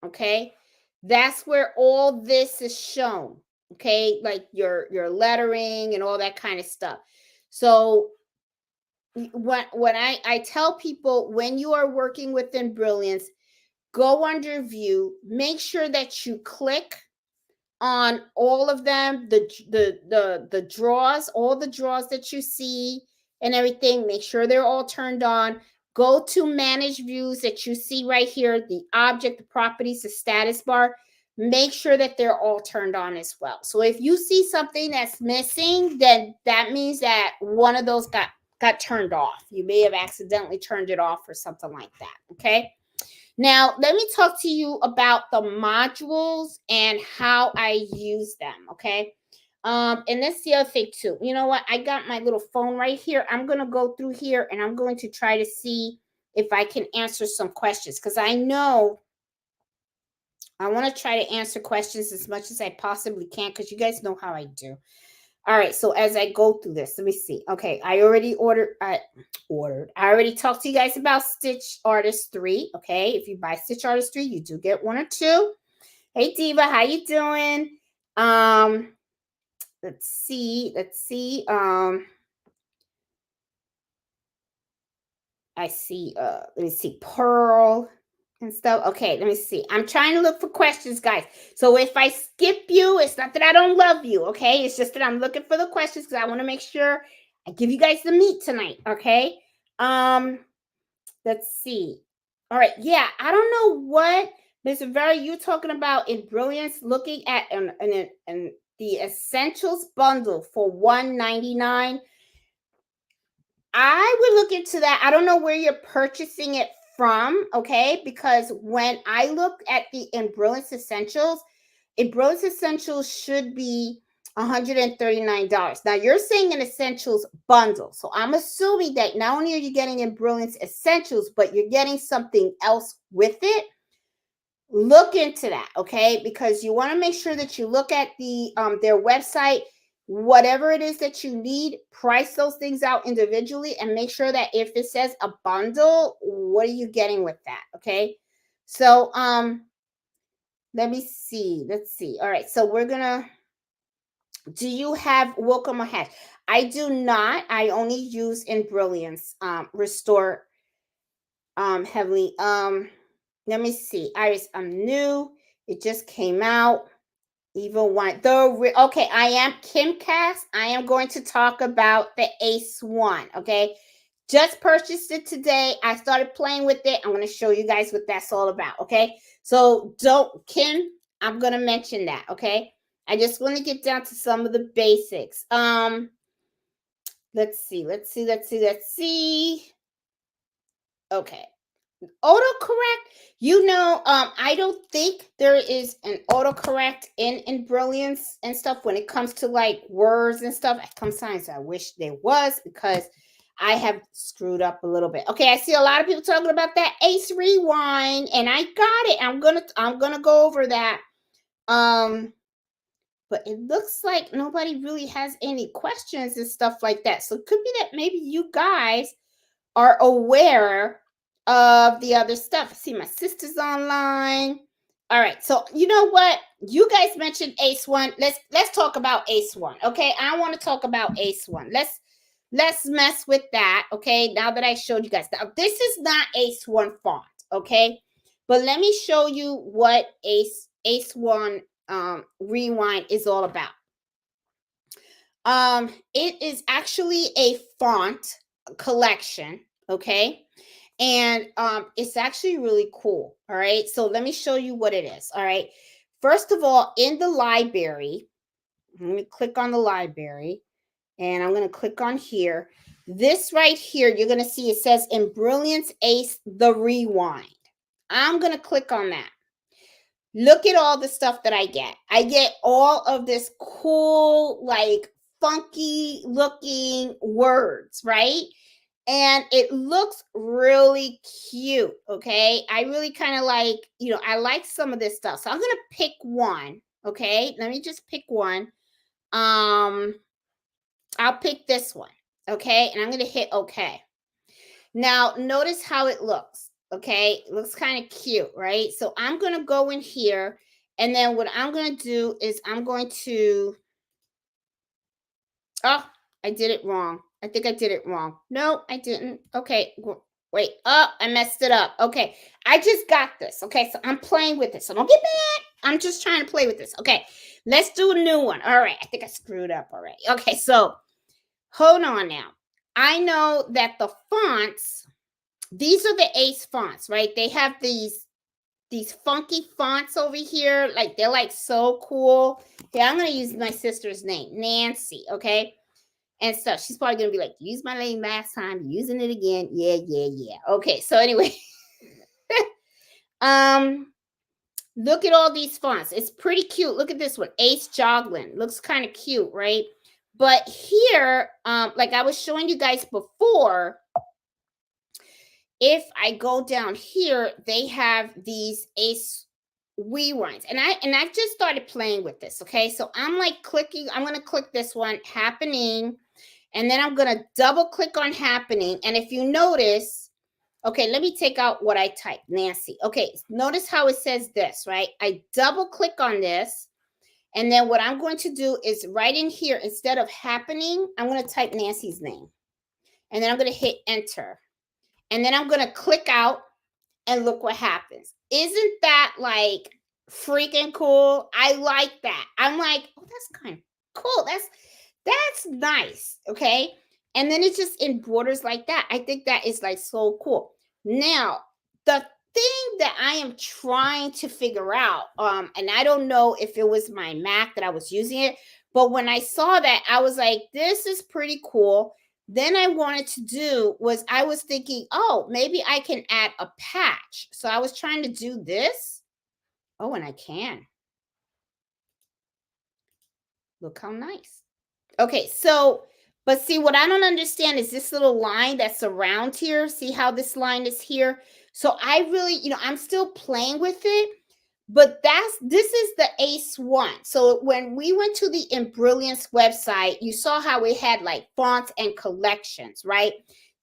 S1: Okay. That's where all this is shown. Okay, like your lettering and all that kind of stuff. So when I tell people, when you are working with Embrilliance, go under view, make sure that you click on all of them, the draws, all the draws that you see and everything, make sure they're all turned on. Go to manage views that you see right here, the object, the properties, the status bar. Make sure that they're all turned on as well. So if you see something that's missing, then that means that one of those got turned off. You may have accidentally turned it off or something like that. Okay. Now, let me talk to you about the modules and how I use them, okay? And that's the other thing too. You know what? I got my little phone right here. I'm going to go through here and I'm going to try to see if I can answer some questions, because I know I want to try to answer questions as much as I possibly can, because you guys know how I do. All right, so as I go through this, let me see. Okay, I already I already talked to you guys about Stitch Artist 3. Okay, if you buy Stitch Artist 3, you do get 1 or 2. Hey Diva, how you doing? Let's see. I see let me see, Pearl and stuff. Okay, let me see. I'm trying to look for questions, guys. So if I skip you, it's not that I don't love you, okay? It's just that I'm looking for the questions because I want to make sure I give you guys the meat tonight, okay? Let's see. All right, yeah, I don't know what Ms. Rivera, you're talking about Embrilliance, looking at the Essentials bundle for $199. I would look into that. I don't know where you're purchasing it from, okay? Because when I look at the Embrilliance Essentials should be $139. Now you're saying an essentials bundle. So I'm assuming that not only are you getting Embrilliance essentials, but you're getting something else with it. Look into that, okay? Because you want to make sure that you look at their website, whatever it is that you need, price those things out individually and make sure that if it says a bundle, what are you getting with that, okay? So let me see. Let's see. All right. So we're gonna, do you have Welcome Ahead? I do not. I only use Embrilliance, Restore heavily. Let me see. Iris, I'm new. It just came out. Even one. Okay, I am Kimcast. I am going to talk about the Ace One. Okay. Just purchased it today. I started playing with it. I'm going to show you guys what that's all about. Okay. So Kim, I'm going to mention that. Okay. I just want to get down to some of the basics. Let's see. Okay. Autocorrect, I don't think there is an autocorrect in Brilliance and stuff when it comes to like words and stuff. Sometimes I wish there was because I have screwed up a little bit. Okay, I see a lot of people talking about that Ace Rewind, and I got it. I'm gonna go over that. But it looks like nobody really has any questions and stuff like that. So it could be that maybe you guys are aware of the other stuff. I see my sister's online. All right. So you know what? You guys mentioned Ace One. Let's talk about Ace One. Okay. I want to talk about Ace One. Let's mess with that. Okay. Now that I showed you guys. Now, this is not Ace One font. Okay. But let me show you what Ace One Rewind is all about. It is actually a font collection. Okay. And it's actually really cool. All right. So let me show you what it is. All right. First of all, in the library, I'm going to click on the library and I'm going to click on here. This right here, you're going to see it says Embrilliance Ace the Rewind. I'm going to click on that. Look at all the stuff that I get. I get all of this cool, like funky looking words, right? And it looks really cute. Okay. I really kind of like, I like some of this stuff. So I'm going to pick one. Okay. Let me just pick one. I'll pick this one. Okay. And I'm going to hit okay. Now notice how it looks. Okay. It looks kind of cute, right? So I'm going to go in here. And then what I'm going to do is I'm going to, oh, I did it wrong. I think I did it wrong. No, I didn't. Okay. Wait. Oh, I messed it up. Okay. I just got this. Okay. So I'm playing with this. So don't get mad. I'm just trying to play with this. Okay. Let's do a new one. All right. I think I screwed up already. Okay. So hold on now. I know that the fonts, these are the Ace fonts, right? They have these funky fonts over here. Like they're like so cool. Yeah, I'm going to use my sister's name, Nancy. Okay. And stuff. She's probably gonna be like, use my name last time, using it again. Yeah. Okay, so anyway, look at all these fonts. It's pretty cute. Look at this one, Ace Joglin. Looks kind of cute, right? But here, like I was showing you guys before, if I go down here, they have these Ace rewinds, and I've just started playing with this. Okay, so I'm like clicking. I'm gonna click this one, happening. And then I'm going to double click on happening. And if you notice, okay, let me take out what I typed, Nancy. Okay, notice how it says this, right? I double click on this. And then what I'm going to do is right in here, instead of happening, I'm going to type Nancy's name. And then I'm going to hit enter. And then I'm going to click out and look what happens. Isn't that like freaking cool? I like that. I'm like, oh, that's kind of cool. That's nice. Okay. And then it's just in borders like that. I think that is like so cool. Now, the thing that I am trying to figure out, and I don't know if it was my Mac that I was using it, but when I saw that, I was like, this is pretty cool. Then I wanted to do was I was thinking, oh, maybe I can add a patch. So I was trying to do this. Oh, and I can. Look how nice. Okay, so, but see, what I don't understand is this little line that's around here. See how this line is here? So I really, I'm still playing with it, but this is the Ace one. So when we went to the Embrilliance website, you saw how we had like fonts and collections, right?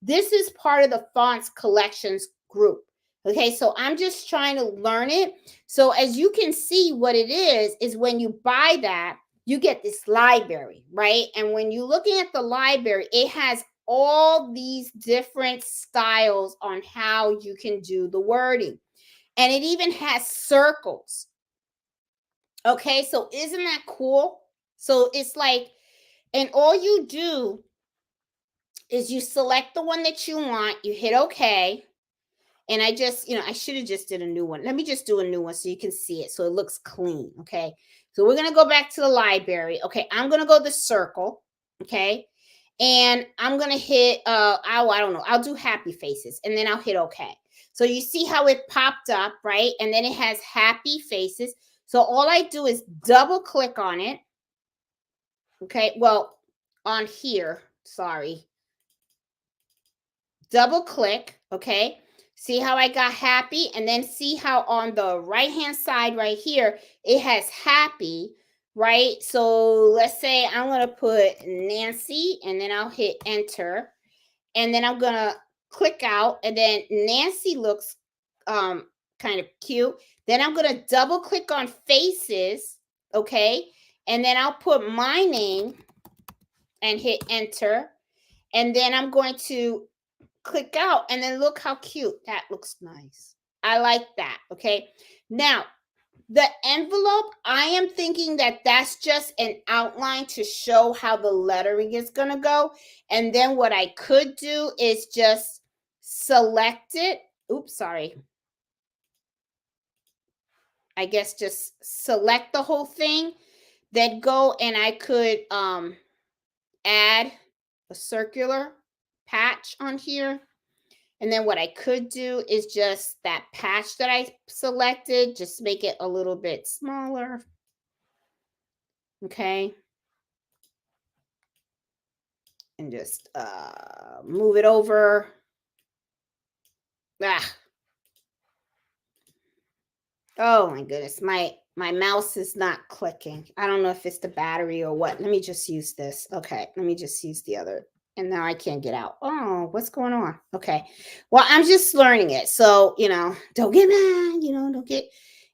S1: This is part of the fonts collections group. Okay, so I'm just trying to learn it. So as you can see, what it is when you buy that, you get this library, right? And when you're looking at the library, it has all these different styles on how you can do the wording. And it even has circles. Okay, so isn't that cool? So it's like, and all you do is you select the one that you want, you hit okay. And I just, I should have just did a new one. Let me just do a new one so you can see it so it looks clean. Okay. So we're going to go back to the library. Okay. I'm going to go the circle. Okay. And I'm going to hit, I don't know. I'll do happy faces and then I'll hit okay. So you see how it popped up, right? And then it has happy faces. So all I do is double click on it. Okay. Well, on here, sorry. Double click. Okay. See how I got happy? And then see how on the right-hand side right here, it has happy, right? So let's say I'm going to put Nancy and then I'll hit enter. And then I'm going to click out and then Nancy looks kind of cute. Then I'm going to double click on faces, okay? And then I'll put my name and hit enter. And then I'm going to click out and then look how cute that looks. Nice. I like that. Okay. Now the envelope, I am thinking that that's just an outline to show how the lettering is going to go. And then what I could do is just select it. Oops, sorry. I guess just select the whole thing, then go and I could add a circular patch on here. And then what I could do is just that patch that I selected, just make it a little bit smaller. Okay. And just move it over. Ah. Oh my goodness. My mouse is not clicking. I don't know if it's the battery or what. Let me just use this. Okay. Let me just use the other. And now I can't get out. Oh, what's going on? Okay. Well, I'm just learning it. So, don't get mad, don't get.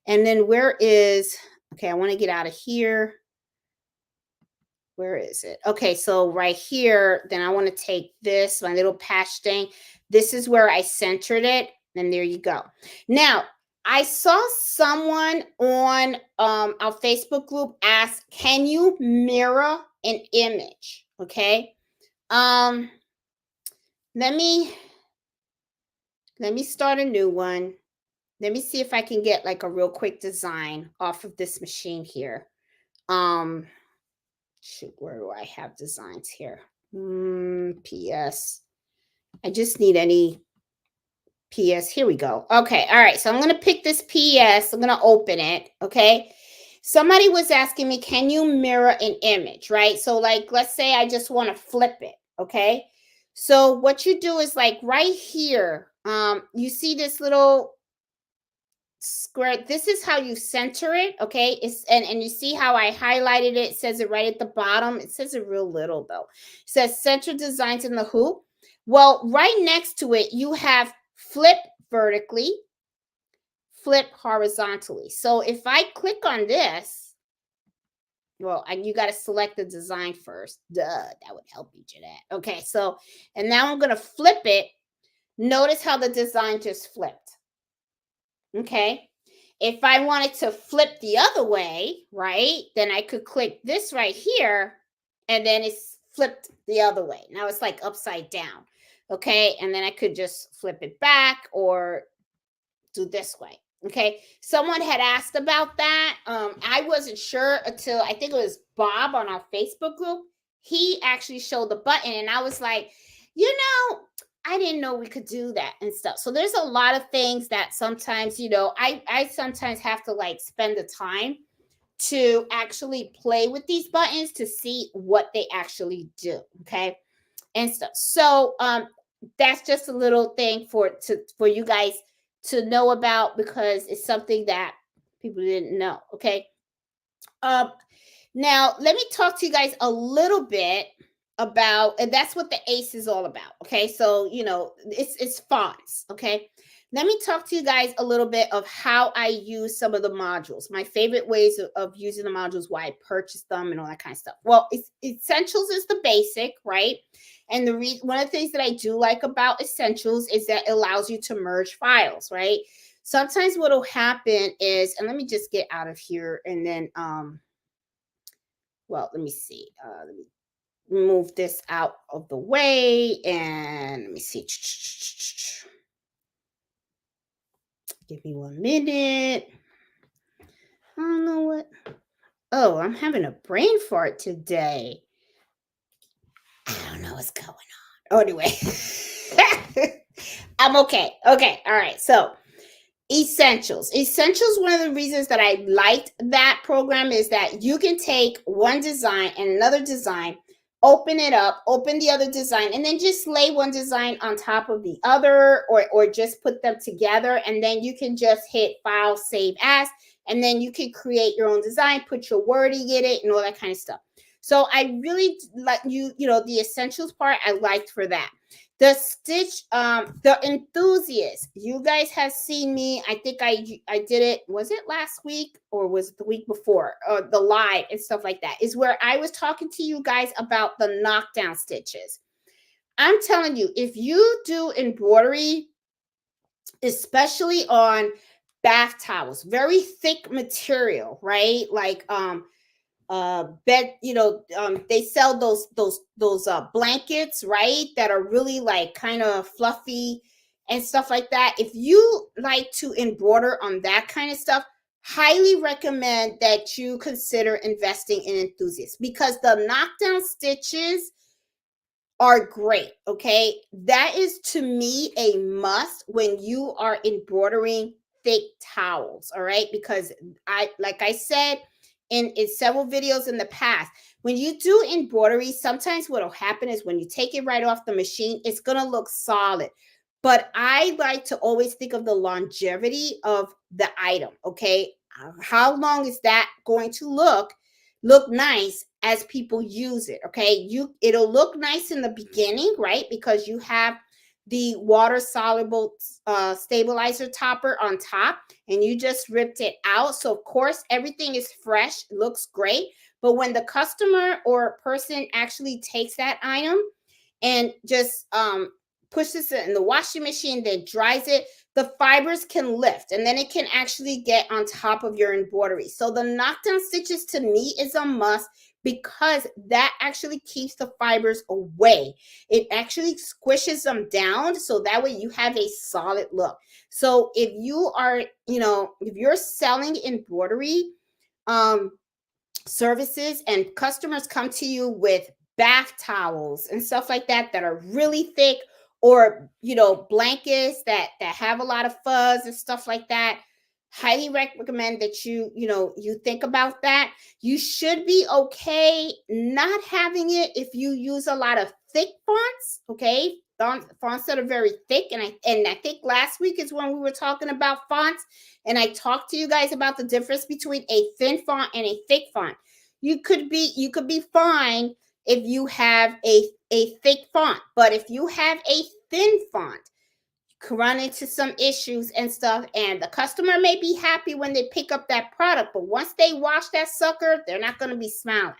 S1: And then where is, okay, I want to get out of here. Where is it? Okay, so right here, then I want to take this, my little patch thing. This is where I centered it. And there you go. Now, I saw someone on our Facebook group ask, can you mirror an image? Okay. Let me start a new one. Let me see if I can get like a real quick design off of this machine here. Shoot, where do I have designs here? PS. I just need any PS. Here we go. Okay. All right. So I'm going to pick this PS. I'm going to open it. Okay. Somebody was asking me, can you mirror an image? Right. So like, let's say I just want to flip it. Okay. So what you do is like right here, you see this little square. This is how you center it. Okay. It's and you see how I highlighted it. It says it right at the bottom. It says it real little though. It says center designs in the hoop. Well, right next to it, you have flip vertically, flip horizontally. So if I click on this, well, and you got to select the design first. Duh, that would help you, Jeanette. Okay, so, and now I'm going to flip it. Notice how the design just flipped. Okay. If I wanted to flip the other way, right, then I could click this right here and then it's flipped the other way. Now it's like upside down. Okay. And then I could just flip it back or do this way. Okay. Someone had asked about that. I wasn't sure until I think it was Bob on our Facebook group. He actually showed the button and I was like, I didn't know we could do that and stuff. So there's a lot of things that sometimes, I sometimes have to like spend the time to actually play with these buttons to see what they actually do. Okay. And stuff. So that's just a little thing for you guys to know about, because it's something that people didn't know. Okay. Um Now let me talk to you guys a little bit about, and that's what the ACE is all about. Okay. So it's fonts. Okay. Let me talk to you guys a little bit of how I use some of the modules, my favorite ways of using the modules, why I purchased them and all that kind of stuff. Well, essentials is the basic, right? And one of the things that I do like about essentials is that it allows you to merge files, right? Sometimes what'll happen is, and let me just get out of here, and then well, let me see. Let me move this out of the way, and let me see. Give me 1 minute. I don't know what. Oh, I'm having a brain fart today. I don't know what's going on. Oh, anyway, I'm okay. Okay. All right. So, Essentials, one of the reasons that I liked that program is that you can take one design and another design, open it up, open the other design, and then just lay one design on top of the other, or just put them together, and then you can just hit file, save as, and then you can create your own design, put your wording in it, and all that kind of stuff. So I really like the essentials part I liked for that. The stitch, the enthusiast. You guys have seen me. I think I did it. Was it last week or was it the week before? The live and stuff like that is where I was talking to you guys about the knockdown stitches. I'm telling you, if you do embroidery, especially on bath towels, very thick material, right? Like bed, they sell those blankets, right, that are really like kind of fluffy and stuff like that. If you like to embroider on that kind of stuff, highly recommend that you consider investing in enthusiasts, because the knockdown stitches are great. Okay. That is to me a must when you are embroidering thick towels. All right. Because like I said in several videos in the past, when you do embroidery, sometimes what will happen is when you take it right off the machine, it's going to look solid. But I like to always think of the longevity of the item. Okay. How long is that going to look nice as people use it? Okay, it'll look nice in the beginning, right? Because you have the water soluble stabilizer topper on top, and you just ripped it out. So of course everything is fresh, looks great. But when the customer or person actually takes that item and just pushes it in the washing machine, then dries it, the fibers can lift, and then it can actually get on top of your embroidery. So the knockdown stitches to me is a must, because that actually keeps the fibers away. It actually squishes them down, so that way you have a solid look. So if you are, if you're selling embroidery services and customers come to you with bath towels and stuff like that that are really thick, or blankets that have a lot of fuzz and stuff like that, highly recommend that you think about that. You should be okay not having it if you use a lot of thick fonts. Okay, fonts that are very thick. And I think last week is when we were talking about fonts, and I talked to you guys about the difference between a thin font and a thick font. You could be fine if you have a thick font, but if you have a thin font, you can run into some issues and stuff. And the customer may be happy when they pick up that product, but once they wash that sucker, they're not going to be smiling.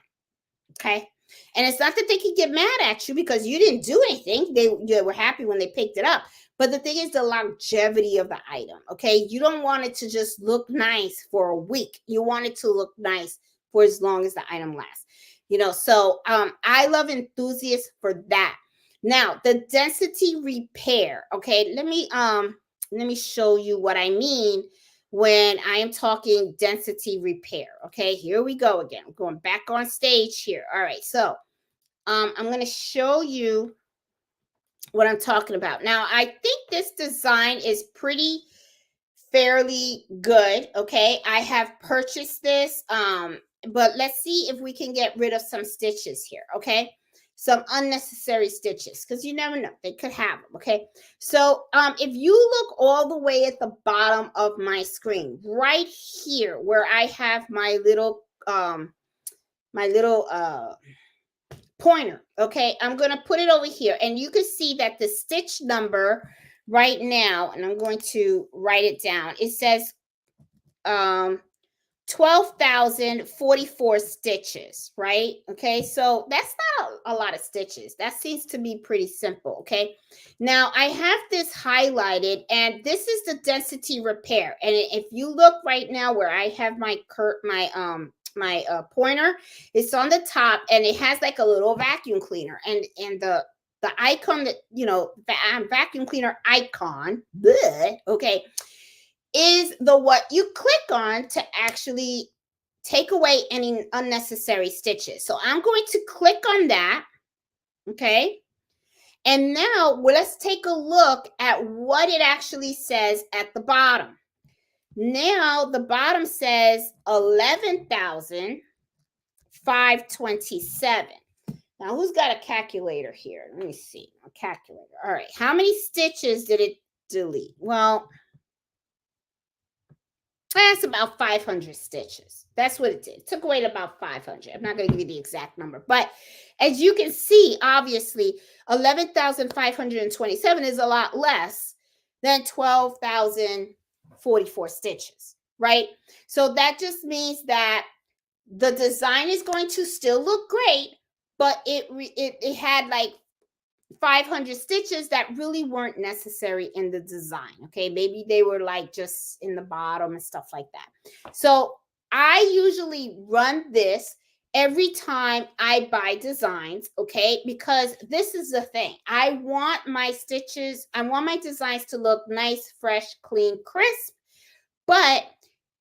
S1: Okay. And it's not that they can get mad at you because you didn't do anything. They were happy when they picked it up. But the thing is the longevity of the item. Okay. You don't want it to just look nice for a week. You want it to look nice for as long as the item lasts. So I love enthusiasts for that. Now, the density repair. Okay, let me show you what I mean when I am talking density repair. Okay, here we go again. I'm going back on stage here. All right, so I'm going to show you what I'm talking about. Now, I think this design is pretty fairly good. Okay, I have purchased this, but let's see if we can get rid of some stitches here. Okay, some unnecessary stitches, because you never know, they could have them. Okay, so if you look all the way at the bottom of my screen, right here where I have my little pointer. Okay, I'm going to put it over here, and you can see that the stitch number right now, and I'm going to write it down. It says 12,044 stitches, right? Okay, so that's not a lot of stitches. That seems to be pretty simple. Okay, now I have this highlighted, and this is the density repair. And if you look right now where I have my pointer, it's on the top, and it has like a little vacuum cleaner, and the icon that vacuum cleaner icon, bleh, okay, is the what you click on to actually take away any unnecessary stitches. So I'm going to click on that. Okay, and now let's take a look at what it actually says at the bottom. Now the bottom says 11,527. Now, who's got a calculator here? Let me see. A calculator. All right. How many stitches did it delete? Well, that's about 500 stitches. That's what it did. It took away about 500. I'm not going to give you the exact number. But as you can see, obviously, 11,527 is a lot less than 12,044 stitches, right? So that just means that the design is going to still look great, but it had like 500 stitches that really weren't necessary in the design. Okay, maybe they were like just in the bottom and stuff like that. So I usually run this every time I buy designs. Okay, because this is the thing, I want my designs to look nice, fresh, clean, crisp. But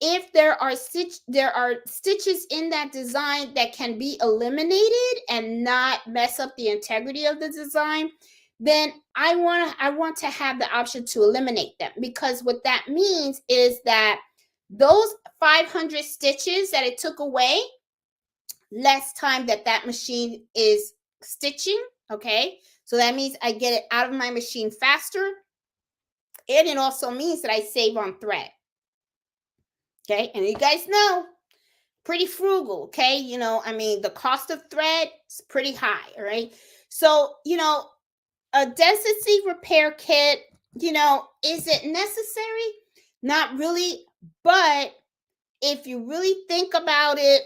S1: if there are stitches in that design that can be eliminated and not mess up the integrity of the design, then I want to have the option to eliminate them, because what that means is that those 500 stitches that it took away, less time that machine is stitching. Okay, so that means I get it out of my machine faster, and it also means that I save on thread. Okay, and you guys know, pretty frugal. Okay, I mean, the cost of thread is pretty high. All right, so a density repair kit, is it necessary? Not really, but if you really think about it,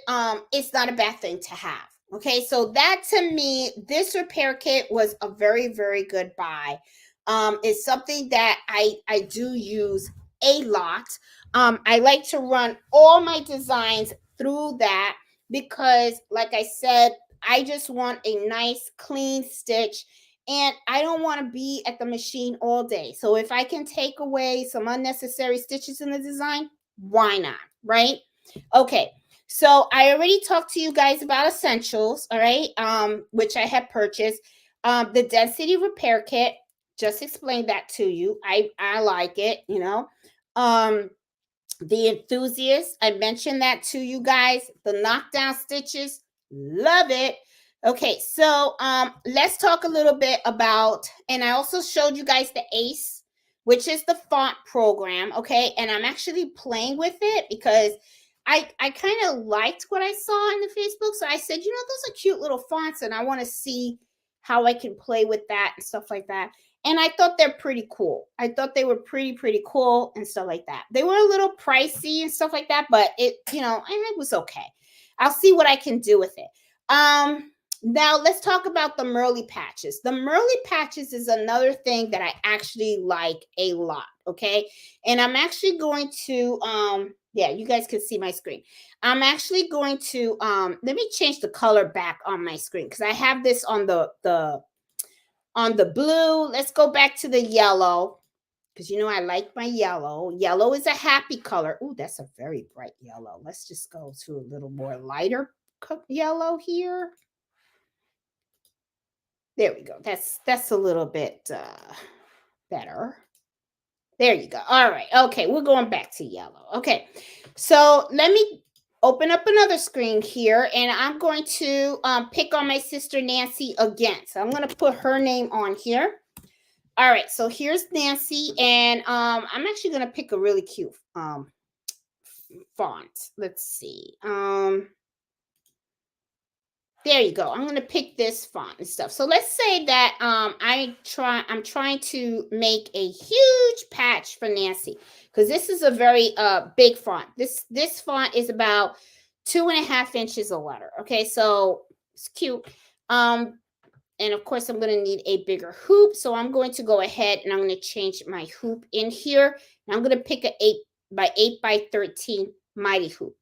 S1: it's not a bad thing to have. Okay, so that, to me, this repair kit was a very, very good buy. It's something that I do use a lot. I like to run all my designs through that because, like I said, I just want a nice clean stitch, and I don't want to be at the machine all day. So if I can take away some unnecessary stitches in the design, why not, right? Okay, so I already talked to you guys about essentials, all right, which I have purchased. The density repair kit, just explained that to you. I like it. The enthusiast, I mentioned that to you guys. The knockdown stitches, love it. Okay, so let's talk a little bit about, and I also showed you guys the ACE, which is the font program. Okay, and I'm actually playing with it because I kind of liked what I saw in the Facebook. So I said, those are cute little fonts, and I want to see how I can play with that and stuff like that. And I thought they're pretty cool. I thought they were pretty cool and stuff like that. They were a little pricey and stuff like that, but it was okay. I'll see what I can do with it. Now let's talk about the Murley patches. The Murley patches is another thing that I actually like a lot. Okay, and I'm actually going to yeah, you guys can see my screen. I'm actually going to let me change the color back on my screen because I have this on the blue. Let's go back to the yellow because I like my yellow. Yellow is a happy color. Ooh, that's a very bright yellow. Let's just go to a little more lighter yellow here. There we go. That's a little bit better. There you go. All right. Okay, we're going back to yellow. Okay, so let me open up another screen here, and I'm going to pick on my sister Nancy again. So I'm going to put her name on here. All right, so here's Nancy, and I'm actually going to pick a really cute font. Let's see. There you go. I'm going to pick this font and stuff. So let's say that I'm trying to make a huge patch for Nancy, because this is a very big font. This font is about 2.5 inches a letter. Okay, so it's cute. And of course I'm going to need a bigger hoop. So I'm going to go ahead and I'm going to change my hoop in here. And I'm going to pick a 8x8x13 mighty hoop.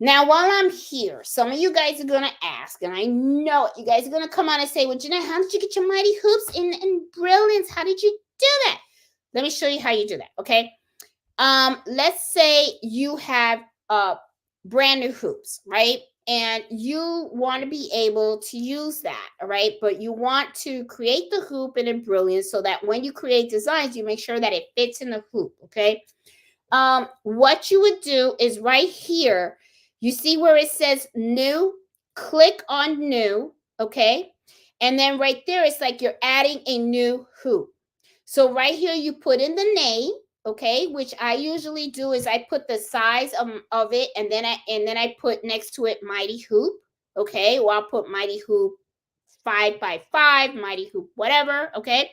S1: Now, while I'm here, some of you guys are going to ask, and I know it, you guys are going to come on and say, well, Jeanette, how did you get your mighty hoops in Brilliance? How did you do that? Let me show you how you do that, okay? Let's say you have brand new hoops, right? And you want to be able to use that, all right? But you want to create the hoop in Brilliance so that when you create designs, you make sure that it fits in the hoop, okay? What you would do is right here, you see where it says new, click on new, okay? And then right there, it's like you're adding a new hoop. So right here, you put in the name, okay? Which I usually do is I put the size of it, and then I put next to it mighty hoop, okay? Or I'll put mighty hoop 5x5, mighty hoop, whatever, okay?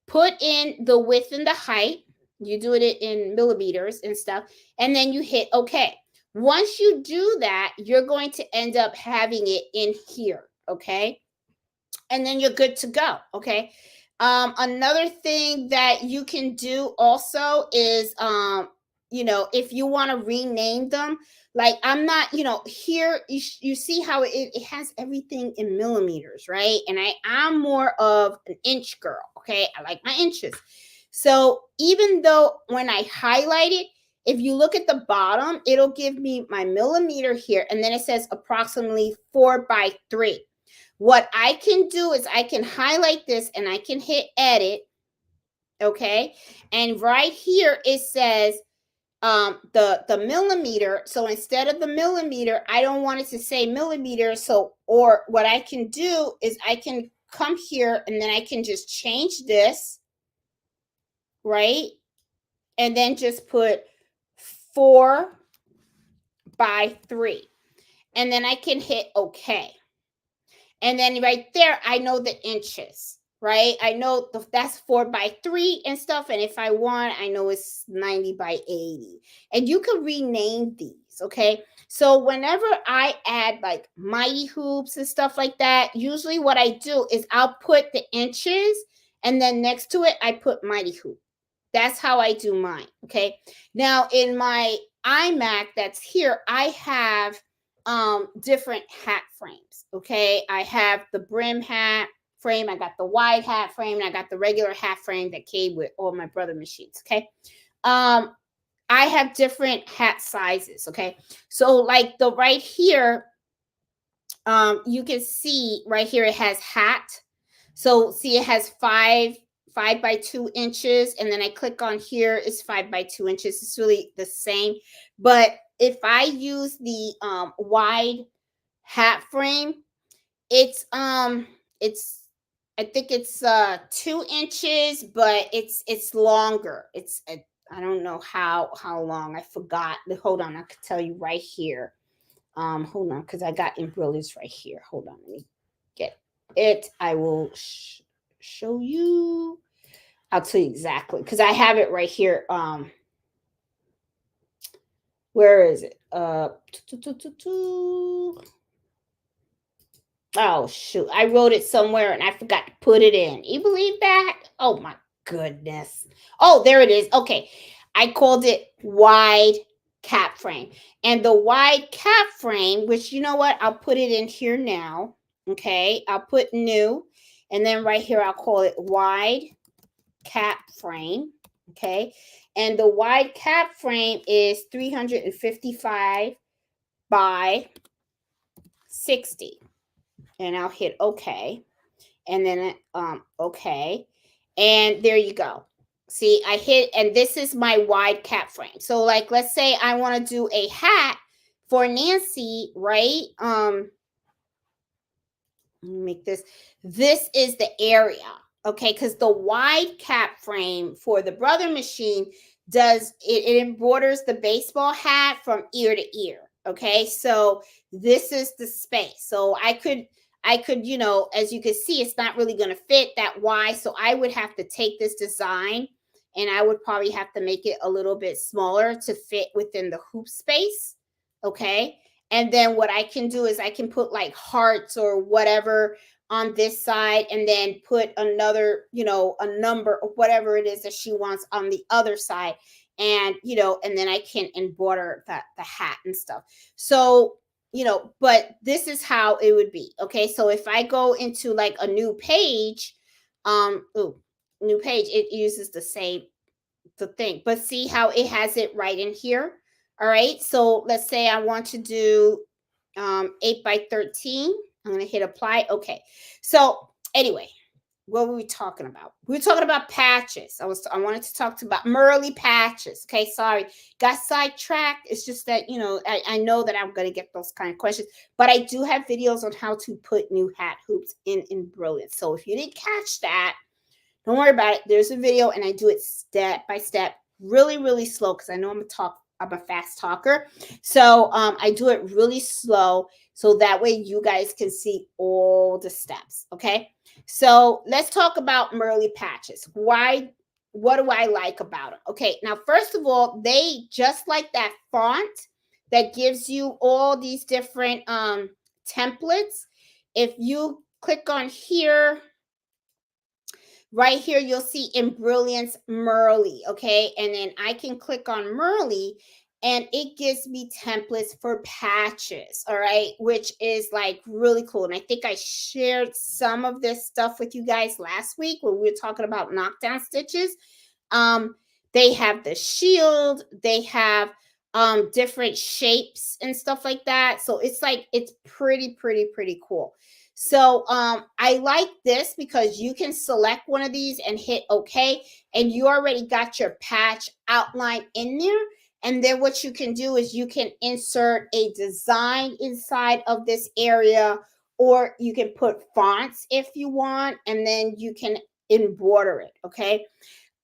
S1: Put in the width and the height. You do it in millimeters and stuff, and then you hit OK. Once you do that, you're going to end up having it in here, okay? And then you're good to go, okay? Another thing that you can do also is, if you want to rename them, like I'm not, here you see how it has everything in millimeters, right? And I'm more of an inch girl, okay? I like my inches. So even though when I highlight it, if you look at the bottom, it'll give me my millimeter here, and then it says approximately 4x3. What I can do is I can highlight this and I can hit edit, okay? And right here it says the millimeter. So instead of the millimeter, I don't want it to say millimeter. So, or what I can do is I can come here and then I can just change this, right? And then just put 4x3. And then I can hit OK. And then right there, I know the inches, right? I know that's 4x3 and stuff. And if I want, I know it's 90x80. And you can rename these, okay? So whenever I add like mighty hoops and stuff like that, usually what I do is I'll put the inches, and then next to it, I put mighty hoop. That's how I do mine, okay? Now in my iMac that's here, I have different hat frames, okay? I have the brim hat frame, I got the wide hat frame, and I got the regular hat frame that came with all my brother machines, okay? I have different hat sizes, okay? So like the right here, you can see right here it has hat. So see, it has 5x2 inches, and then I click on here, it's 5x2 inches. It's really the same. But if I use the wide hat frame, it's I think it's 2 inches, but it's longer. I don't know how long. I forgot. Hold on, I could tell you right here. Hold on, because I got Embrilliance right here. Hold on, let me get it. I will show you. I'll tell you exactly, because I have it right here. Where is it? Oh shoot, I wrote it somewhere and I forgot to put it in. You believe that? Oh my goodness. Oh, there it is. Okay, I called it wide cap frame. And the wide cap frame, which, you know what, I'll put it in here now. Okay, I'll put new, and then right here I'll call it wide cap frame. Okay, and the wide cap frame is 355 by 60. And I'll hit OK, and then OK, and there you go. See, I hit, and this is my wide cap frame. So like, let's say I want to do a hat for Nancy, right? Let me make this is the area, okay? Because the wide cap frame for the brother machine does it embroiders the baseball hat from ear to ear, okay? So this is the space. So I could, as you can see, it's not really going to fit that wide, so I would have to take this design and I would probably have to make it a little bit smaller to fit within the hoop space, okay? And then what I can do is I can put like hearts or whatever on this side, and then put another, a number or whatever it is that she wants on the other side. And, and then I can embroider the hat and stuff. So, but this is how it would be. Okay. So if I go into like a new page, new page, it uses the thing, but see how it has it right in here. All right, so let's say I want to do 8 by 13. I'm going to hit apply. Okay, so anyway, what were we talking about? We were talking about patches. I wanted to talk about Merly patches. Okay, sorry, got sidetracked. It's just that I know that I'm going to get those kind of questions, but I do have videos on how to put new hat hoops in Brilliant. So if you didn't catch that, don't worry about it. There's a video, and I do it step by step, really, really slow, because I know I'm a fast talker. So I do it really slow, so that way you guys can see all the steps. Okay. So let's talk about Merly patches. Why? What do I like about them? Okay. Now, first of all, they just like that font that gives you all these different templates. If you click on here, right here, you'll see Embrilliance Merly, okay? And then I can click on Merly, and it gives me templates for patches, all right? Which is like really cool. And I think I shared some of this stuff with you guys last week when we were talking about knockdown stitches. Um, they have the shield, they have different shapes and stuff like that. So it's pretty cool. So I like this because you can select one of these and hit OK, and you already got your patch outline in there. And then what you can do is you can insert a design inside of this area, or you can put fonts if you want, and then you can embroider it. Okay.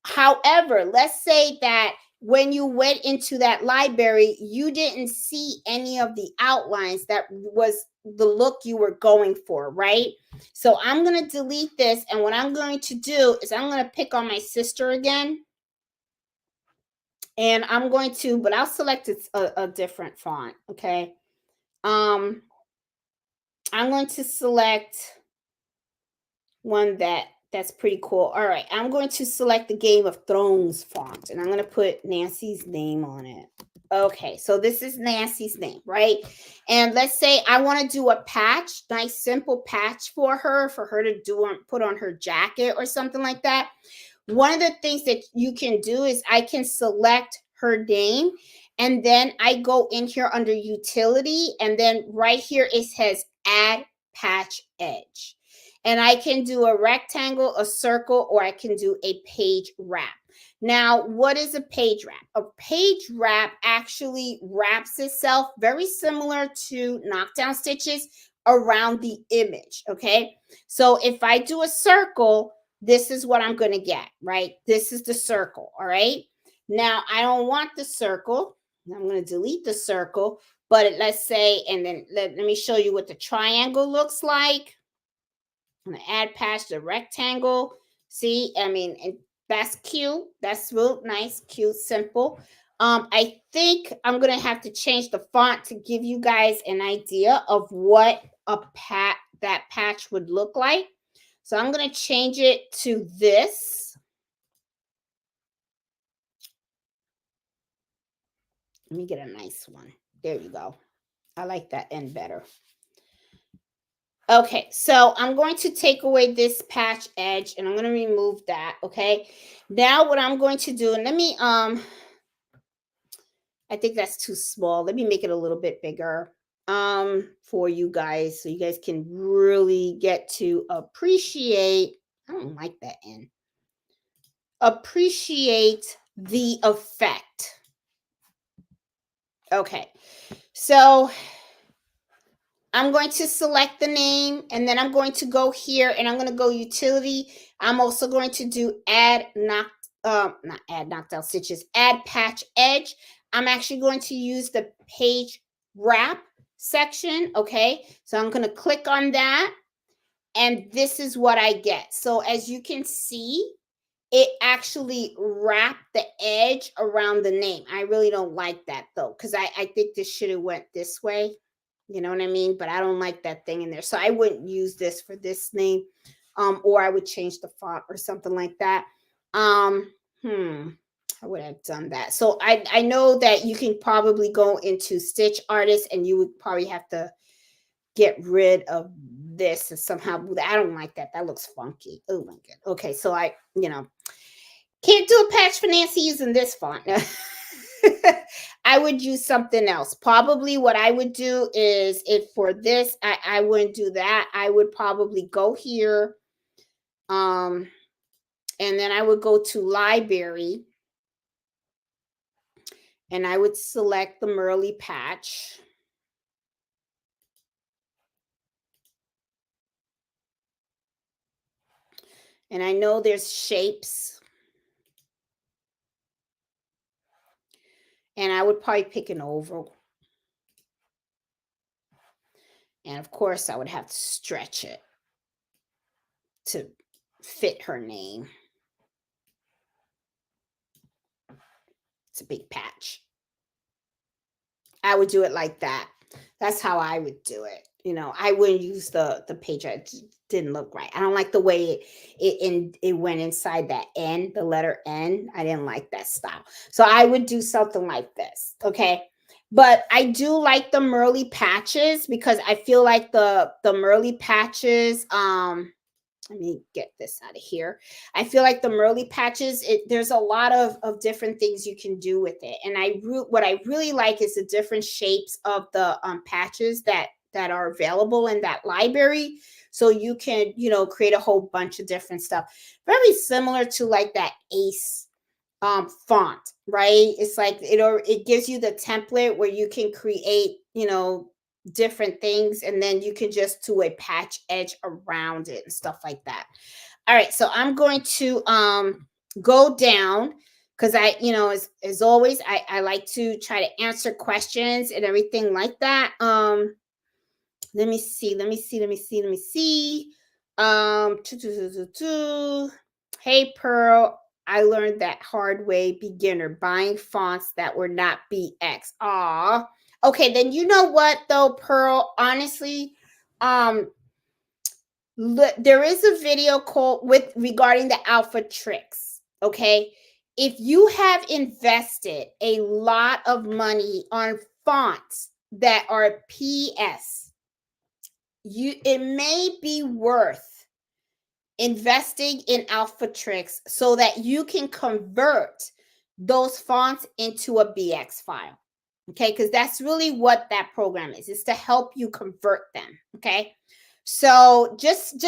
S1: However, let's say that when you went into that library, you didn't see any of the outlines that was the look you were going for, right? So I'm going to delete this. And what I'm going to do is I'm going to pick on my sister again. And I'm going to, but I'll select a different font. Okay. I'm going to select one that's pretty cool. All right, I'm going to select the Game of Thrones font, and I'm going to put Nancy's name on it. Okay, so this is Nancy's name, right? And let's say I want to do a patch, nice simple patch for her to put on her jacket or something like that. One of the things that you can do is I can select her name, and then I go in here under utility, and then right here it says add patch edge. And I can do a rectangle, a circle, or I can do a page wrap. Now, what is a page wrap? A page wrap actually wraps itself very similar to knockdown stitches around the image, okay? So if I do a circle, this is what I'm going to get, right? This is the circle, all right? Now, I don't want the circle. I'm going to delete the circle, but let's say, and then let me show you what the triangle looks like. I'm going to add patch the rectangle. See, I mean, that's cute. That's real nice, cute, simple. I think I'm going to have to change the font to give you guys an idea of what that patch would look like. So I'm going to change it to this. Let me get a nice one. There you go. I like that end better. Okay, so I'm going to take away this patch edge, and I'm going to remove that. Okay, now what I'm going to do, and let me I think that's too small. Let me make it a little bit bigger for you guys, so you guys can really get to appreciate. I don't like that end. appreciate the effect. Okay. So I'm going to select the name, and then I'm going to go here and I'm going to go utility. I'm also going to do add not add knocked out stitches, add patch edge. I'm actually going to use the page wrap section. Okay. So I'm going to click on that, and this is what I get. So as you can see, it actually wrapped the edge around the name. I really don't like that though, because I think this should have went this way. You know what I mean? But I don't like that thing in there. So I wouldn't use this for this name. Or I would change the font or something like that. Um, hmm. I would have done that. So I know that you can probably go into Stitch Artist and you would probably have to get rid of this and somehow. I don't like that. That looks funky. Oh my god. Okay, so can't do a patch for Nancy using this font. I would use something else. Probably what I would do is, if for this, I wouldn't do that. I would probably go here. Um, and then I would go to library and I would select the Merly patch. And I know there's shapes. And I would probably pick an oval. And of course, I would have to stretch it to fit her name. It's a big patch. I would do it like that. That's how I would do it. I wouldn't use the page. It didn't look right. I don't like the way it went inside that N, the letter N. I didn't like that style. So I would do something like this. Okay. But I do like the Merly patches, because I feel like the Merly patches, let me get this out of here. I feel like the Merly patches, there's a lot of different things you can do with it. And what I really like is the different shapes of the patches that are available in that library. So you can, create a whole bunch of different stuff. Very similar to like that Ace font, right? It's like it gives you the template where you can create, different things, and then you can just do a patch edge around it and stuff like that. All right, so I'm going to go down, because as always, I like to try to answer questions and everything like that. Let me see. Hey Pearl, I learned that hard way, beginner, buying fonts that were not BX. Aw. Okay, then you know what though, Pearl? Honestly, um, there is a video called with regarding the alpha tricks. Okay, if you have invested a lot of money on fonts that are PS, it may be worth investing in alpha tricks so that you can convert those fonts into a BX file. Okay, because that's really what that program is to help you convert them. Okay, so just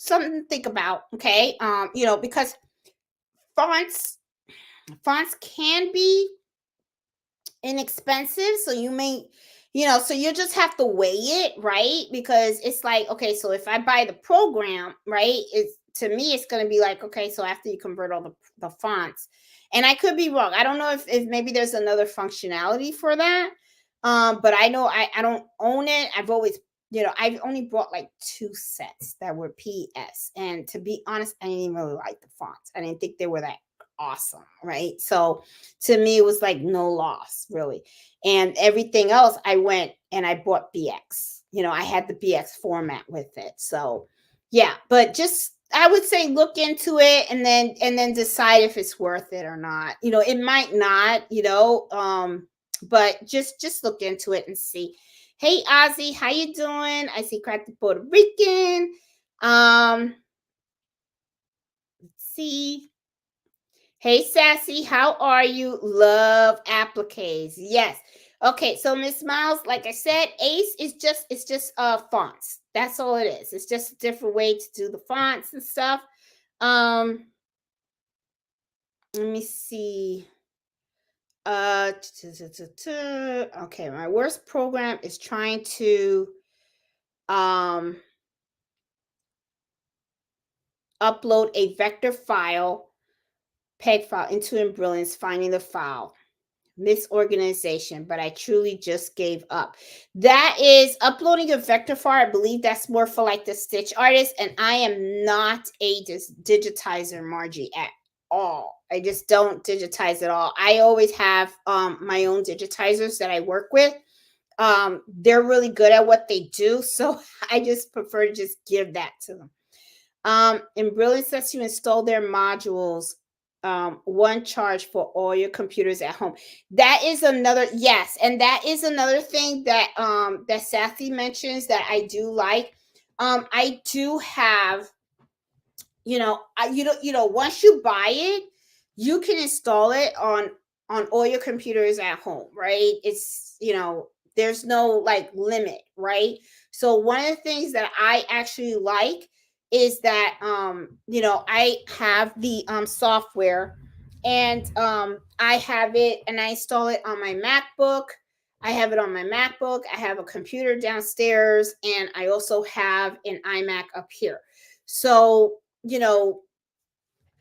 S1: something to think about. Okay, because fonts can be inexpensive, so so you just have to weigh it, right? Because it's like, okay, so if I buy the program, right, it's, to me it's going to be like, okay, so after you convert all the fonts, and I could be wrong, I don't know if maybe there's another functionality for that, but I know I don't own it. I've only bought like 2 sets that were PS, and to be honest, I didn't even really like the fonts. I didn't think they were that awesome, right? So to me, it was like no loss, really. And everything else, I went and I bought BX. I had the BX format with it. So yeah, but just, I would say look into it, and then decide if it's worth it or not. It might not, but just look into it and see. Hey Ozzy, how you doing? I see Crack the Puerto Rican. Let's see. Hey Sassy, how are you? Love appliques. Yes. Okay, so Miss Miles, like I said, Ace is just fonts. That's all it is. It's just a different way to do the fonts and stuff. Um let me see. Okay, my worst program is trying to um upload a vector file, peg file into Embrilliance, finding the file. Misorganization, but I truly just gave up. That is uploading a vector file. I believe that's more for like the stitch artist, and I am not a digitizer, Margie, at all. I just don't digitize at all. I always have my own digitizers that I work with. They're really good at what they do, so I just prefer to just give that to them. Embrilliance lets you install their modules, one charge for all your computers at home. That is another, yes, and that is another thing that that Sassy mentions that I do like. I do have, once you buy it, you can install it on all your computers at home, right? It's, there's no like limit, right? So one of the things that I actually like is that I have the software, and I have it and I install it on my MacBook. I have it on my MacBook. I have a computer downstairs, and I also have an iMac up here. So,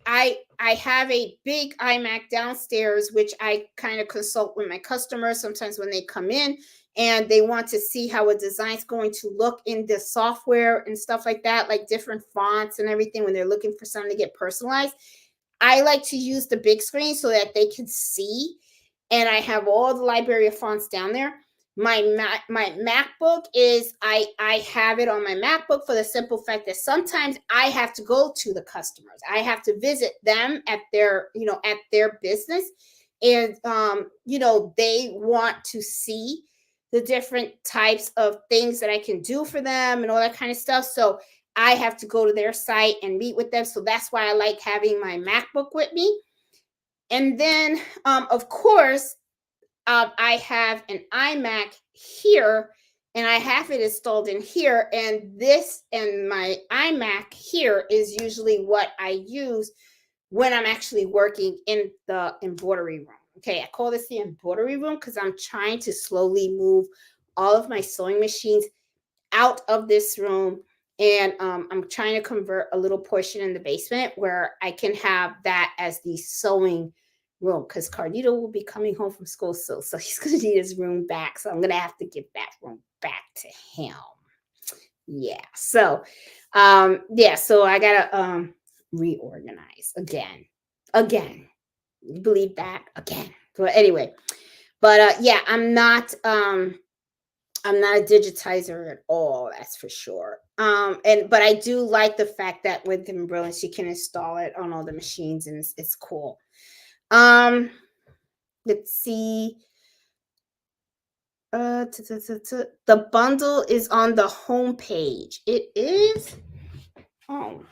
S1: I have a big iMac downstairs, which I kind of consult with my customers sometimes when they come in and they want to see how a design's going to look in the software and stuff like that, like different fonts and everything when they're looking for something to get personalized. I like to use the big screen so that they can see, and I have all the library of fonts down there. My MacBook is, I have it on my MacBook for the simple fact that sometimes I have to go to the customers. I have to visit them at their, at their business, and they want to see the different types of things that I can do for them and all that kind of stuff. So I have to go to their site and meet with them. So that's why I like having my MacBook with me. And then, of course, I have an iMac here, and I have it installed in here. And this and my iMac here is usually what I use when I'm actually working in the embroidery room. Okay, I call this the embroidery room because I'm trying to slowly move all of my sewing machines out of this room, and I'm trying to convert a little portion in the basement where I can have that as the sewing room, because Cardito will be coming home from school soon, so he's going to need his room back, so I'm going to have to give that room back to him. Yeah, so so I gotta reorganize again. You believe that? Again. But anyway, but yeah, I'm not a digitizer at all, that's for sure. And but I do like the fact that with Embrilliance you can install it on all the machines, and it's cool. Um, let's see. The bundle is on the home page. It is. Oh,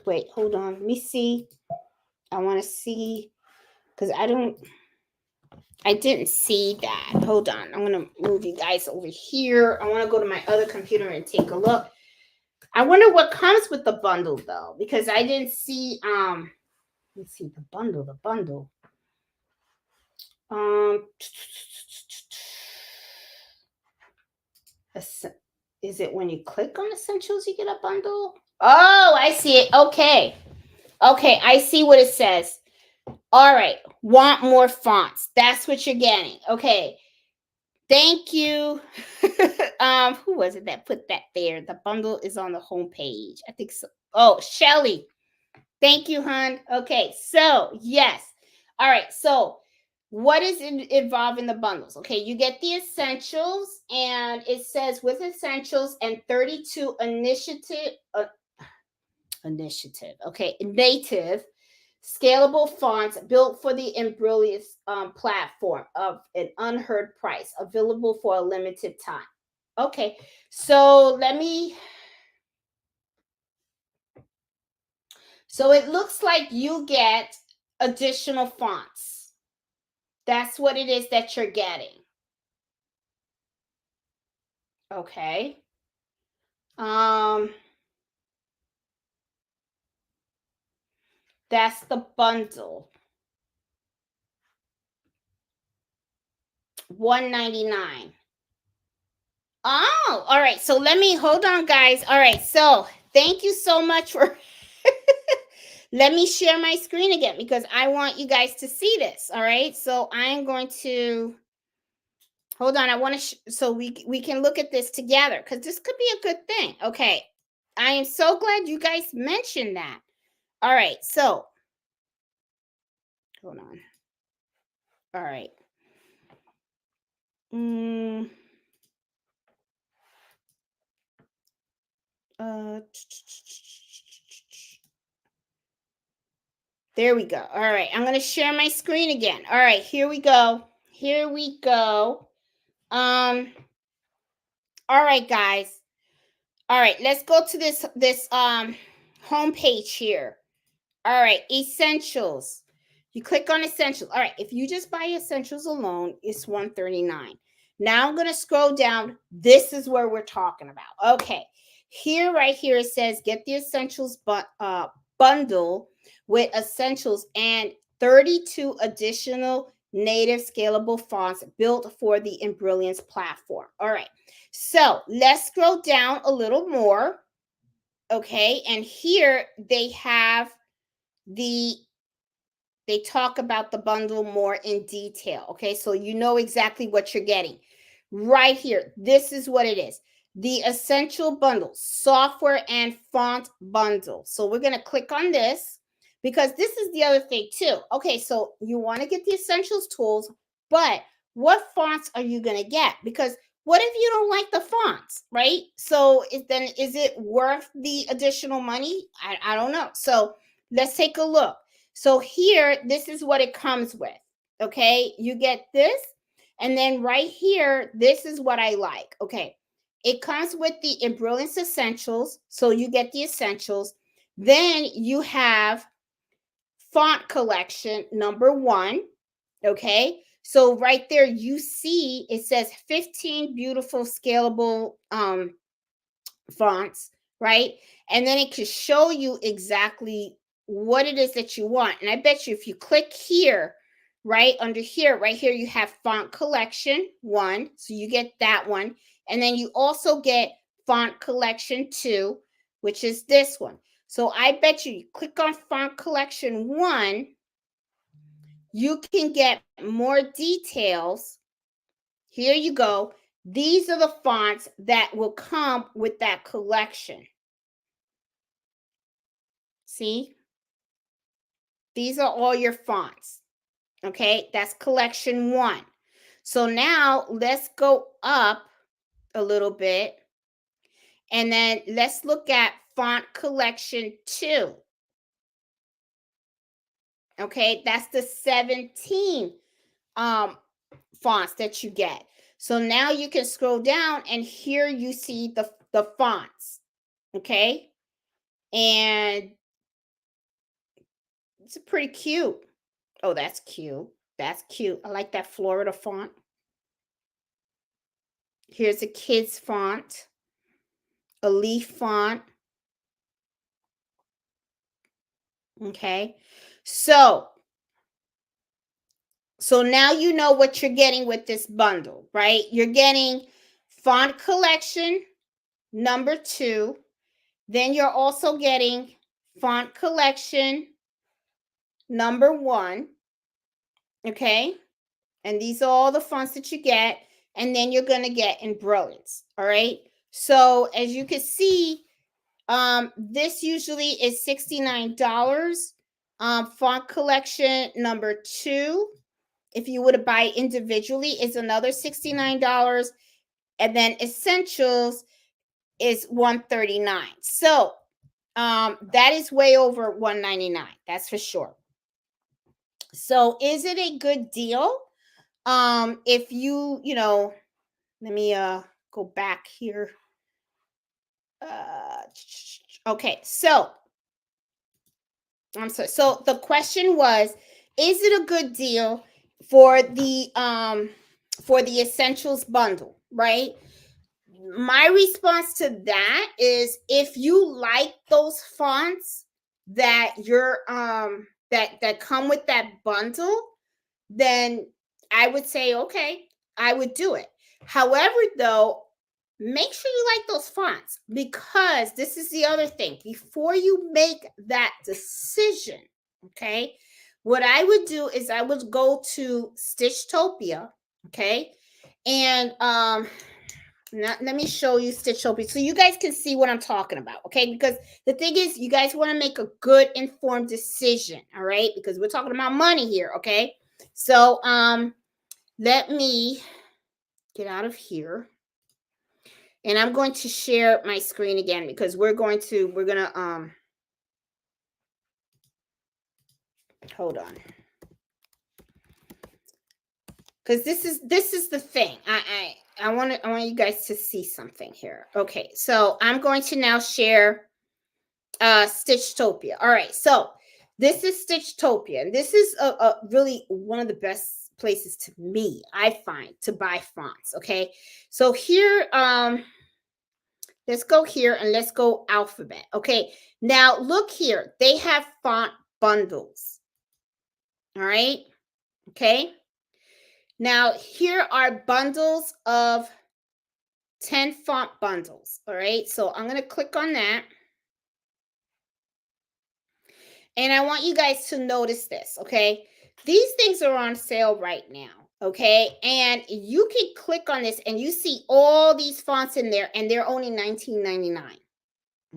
S1: wait, hold on. Let me see. I want to see because I didn't see that. Hold on. I'm gonna move you guys over here. I want to go to my other computer and take a look. I wonder what comes with the bundle though, because I didn't see let's see the bundle. Um is it when you click on essentials you get a bundle? Oh, I see it. Okay. Okay, I see what it says. All right. Want more fonts. That's what you're getting. Okay. Thank you. Who was it that put that there? The bundle is on the home page. I think so. Oh, Shelly. Thank you, hon. Okay, so yes. All right, so what is involved in the bundles? Okay, you get the essentials, and it says with essentials and 32 initiative. Okay, native scalable fonts built for the Embrilliance platform of an unheard price, available for a limited time. Okay, so so it looks like you get additional fonts. That's what it is that you're getting. Okay. That's the bundle. $199. Oh, all right. So let me hold on, guys. All right. So thank you so much for let me share my screen again because I want you guys to see this. All right. So I am going to hold on. I want to so we can look at this together because this could be a good thing. Okay. I am so glad you guys mentioned that. All right. So hold on. All right. Mm, uh, there we go. All right. I'm going to share my screen again. All right. Here we go. Here we go. All right, guys. All right. Let's go to this home page here. All right, essentials. You click on essentials. All right, if you just buy essentials alone, it's $139. Now I'm going to scroll down. This is where we're talking about. Okay, here, right here, it says get the essentials bundle with essentials and 32 additional native scalable fonts built for the Embrilliance platform. All right, so let's scroll down a little more. Okay, and here they have the they talk about the bundle more in detail. Okay, so you know exactly what you're getting right here. This is what it is: the essential bundle, software and font bundle. So we're going to click on this because this is the other thing too. Okay, so you want to get the essentials tools, but what fonts are you going to get? Because what if you don't like the fonts, right? So then is it worth the additional money? I don't know. So let's take a look. So here, this is what it comes with. Okay, you get this, and then right here, this is what I like. Okay, it comes with the Embrilliance Essentials, so you get the essentials. Then you have font collection number 1. Okay, so right there you see it says 15 beautiful scalable fonts, right? And then it can show you exactly what it is that you want. And I bet you if you click here, right under here, right here, you have font collection 1. So you get that one. And then you also get font collection 2, which is this one. So I bet you click on font collection 1, you can get more details. Here you go. These are the fonts that will come with that collection. See? These are all your fonts. Okay, that's collection 1. So now let's go up a little bit and then let's look at font collection 2. Okay, that's the 17 fonts that you get. So now you can scroll down and here you see the fonts. Okay, and it's pretty cute. Oh, that's cute. That's cute. I like that Florida font. Here's a kid's font, a leaf font. Okay. So now you know what you're getting with this bundle, right? You're getting font collection number 2. Then you're also getting font collection number 1. Okay. And these are all the fonts that you get. And then you're going to get Embrilliance. All right. So as you can see, this usually is $69. Font collection number 2, if you were to buy individually, is another $69. And then essentials is $139. So that is way over $199. That's for sure. So is it a good deal? If you know, let me go back here. Okay, so I'm sorry. So the question was, is it a good deal for the essentials bundle, right? My response to that is if you like those fonts that you're that come with that bundle, then I would say okay, I would do it. However, though, make sure you like those fonts, because this is the other thing. Before you make that decision, okay, what I would do is I would go to Stitchtopia, okay, and now, let me show you Stitchtopia so you guys can see what I'm talking about, okay? Because the thing is, you guys want to make a good informed decision, all right? Because we're talking about money here, okay? So let me get out of here, and I'm going to share my screen again, because we're gonna hold on, because this is the thing. I want you guys to see something here. Okay, so I'm going to now share Stitchtopia. All right, so this is Stitchtopia, and this is a really one of the best places to me, I find, to buy fonts. Okay, so here, let's go here and let's go alphabet. Okay, now look here, they have font bundles. All right, okay. Now, here are bundles of 10 font bundles. All right, so I'm going to click on that. And I want you guys to notice this, okay? These things are on sale right now, okay? And you can click on this and you see all these fonts in there, and they're only $19.99,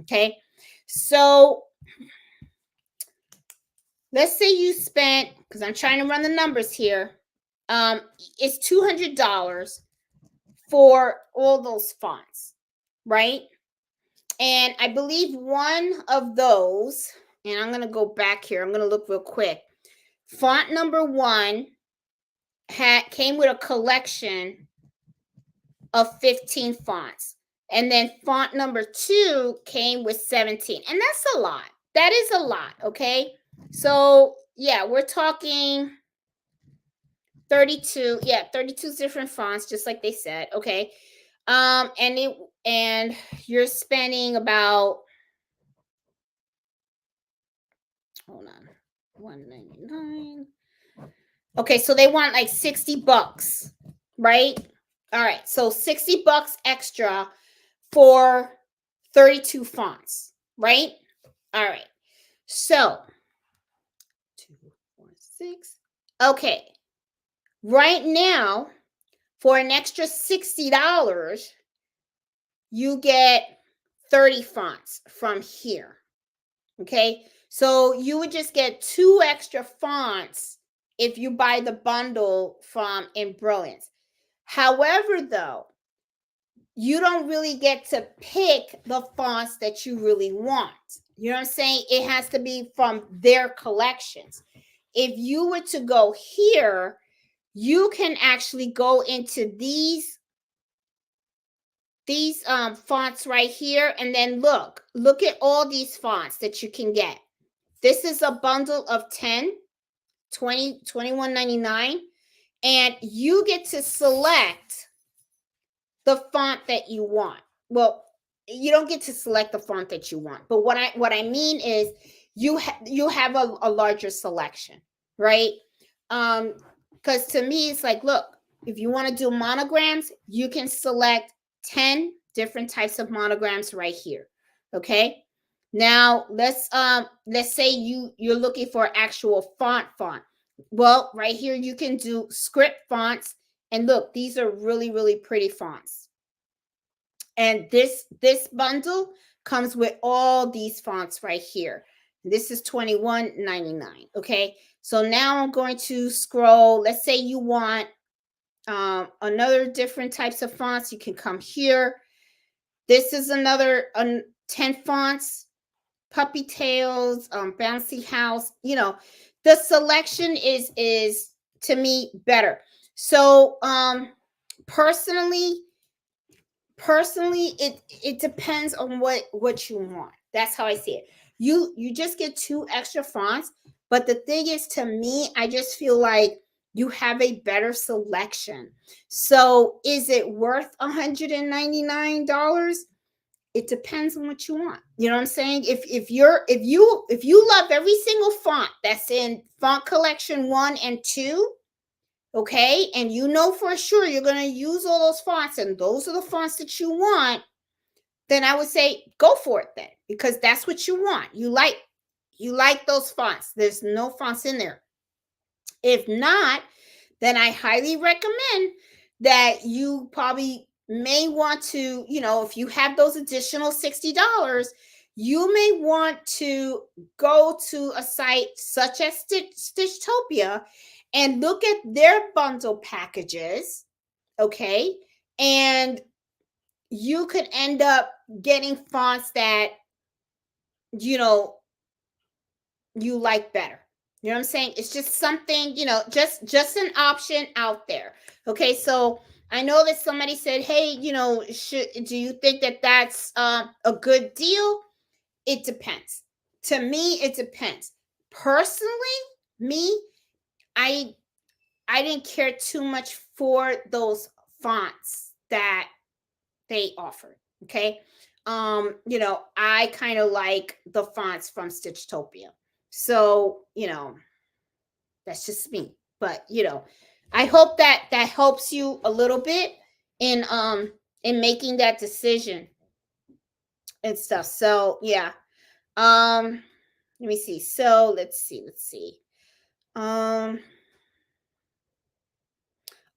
S1: okay? So let's say you spent, because I'm trying to run the numbers here, it's $200 for all those fonts, right? And I believe one of those, and I'm going to go back here, I'm going to look real quick. Font number 1 came with a collection of 15 fonts. And then font number 2 came with 17. And that's a lot. That is a lot, okay? So, yeah, we're talking 32. Yeah, 32 different fonts, just like they said, okay? And you're spending about, hold on, $199. Okay, so they want like $60, right? All right, so $60 extra for 32 fonts, right? All right, so 2, 4, 6. Okay, right now, for an extra $60, you get 30 fonts from here. Okay, so you would just get 2 extra fonts if you buy the bundle from Embrilliance. However, though, you don't really get to pick the fonts that you really want. You know what I'm saying? It has to be from their collections. If you were to go here, you can actually go into these fonts right here, and then look at all these fonts that you can get. This is a bundle of 10, 20, $21.99, and you get to select the font that you want. Well, you don't get to select the font that you want, but what I mean is you have a larger selection, right? Because to me, it's like, look, if you want to do monograms, you can select 10 different types of monograms right here. Okay. Now let's say you're looking for actual font. Well, right here you can do script fonts, and look, these are really, really pretty fonts. And this bundle comes with all these fonts right here. This is $21.99. Okay, so now I'm going to scroll. Let's say you want another different types of fonts. You can come here. This is another 10 fonts, puppy tails, bouncy house. You know, the selection is to me better. So personally, it depends on what you want. That's how I see it. You just get 2 extra fonts, but the thing is, to me, I just feel like you have a better selection. So is it worth $199? It depends on what you want. You know what I'm saying? If you love every single font that's in font collection 1 and 2, okay, and you know for sure you're going to use all those fonts and those are the fonts that you want, then I would say go for it then, because that's what you want. You like those fonts. There's no fonts in there. If not, then I highly recommend that you probably may want to, if you have those additional $60, you may want to go to a site such as Stitchtopia and look at their bundle packages, okay? And you could end up getting fonts that, you know, you like better. You know what I'm saying? It's just something, just an option out there. Okay, so I know that somebody said, "Hey, do you think that that's a good deal?" It depends. To me, it depends. Personally, me, I I didn't care too much for those fonts that they offered. Okay. I kind of like the fonts from Stitchtopia. So, that's just me. But, I hope that that helps you a little bit in making that decision and stuff. So, yeah. Um let me see. So, let's see. Um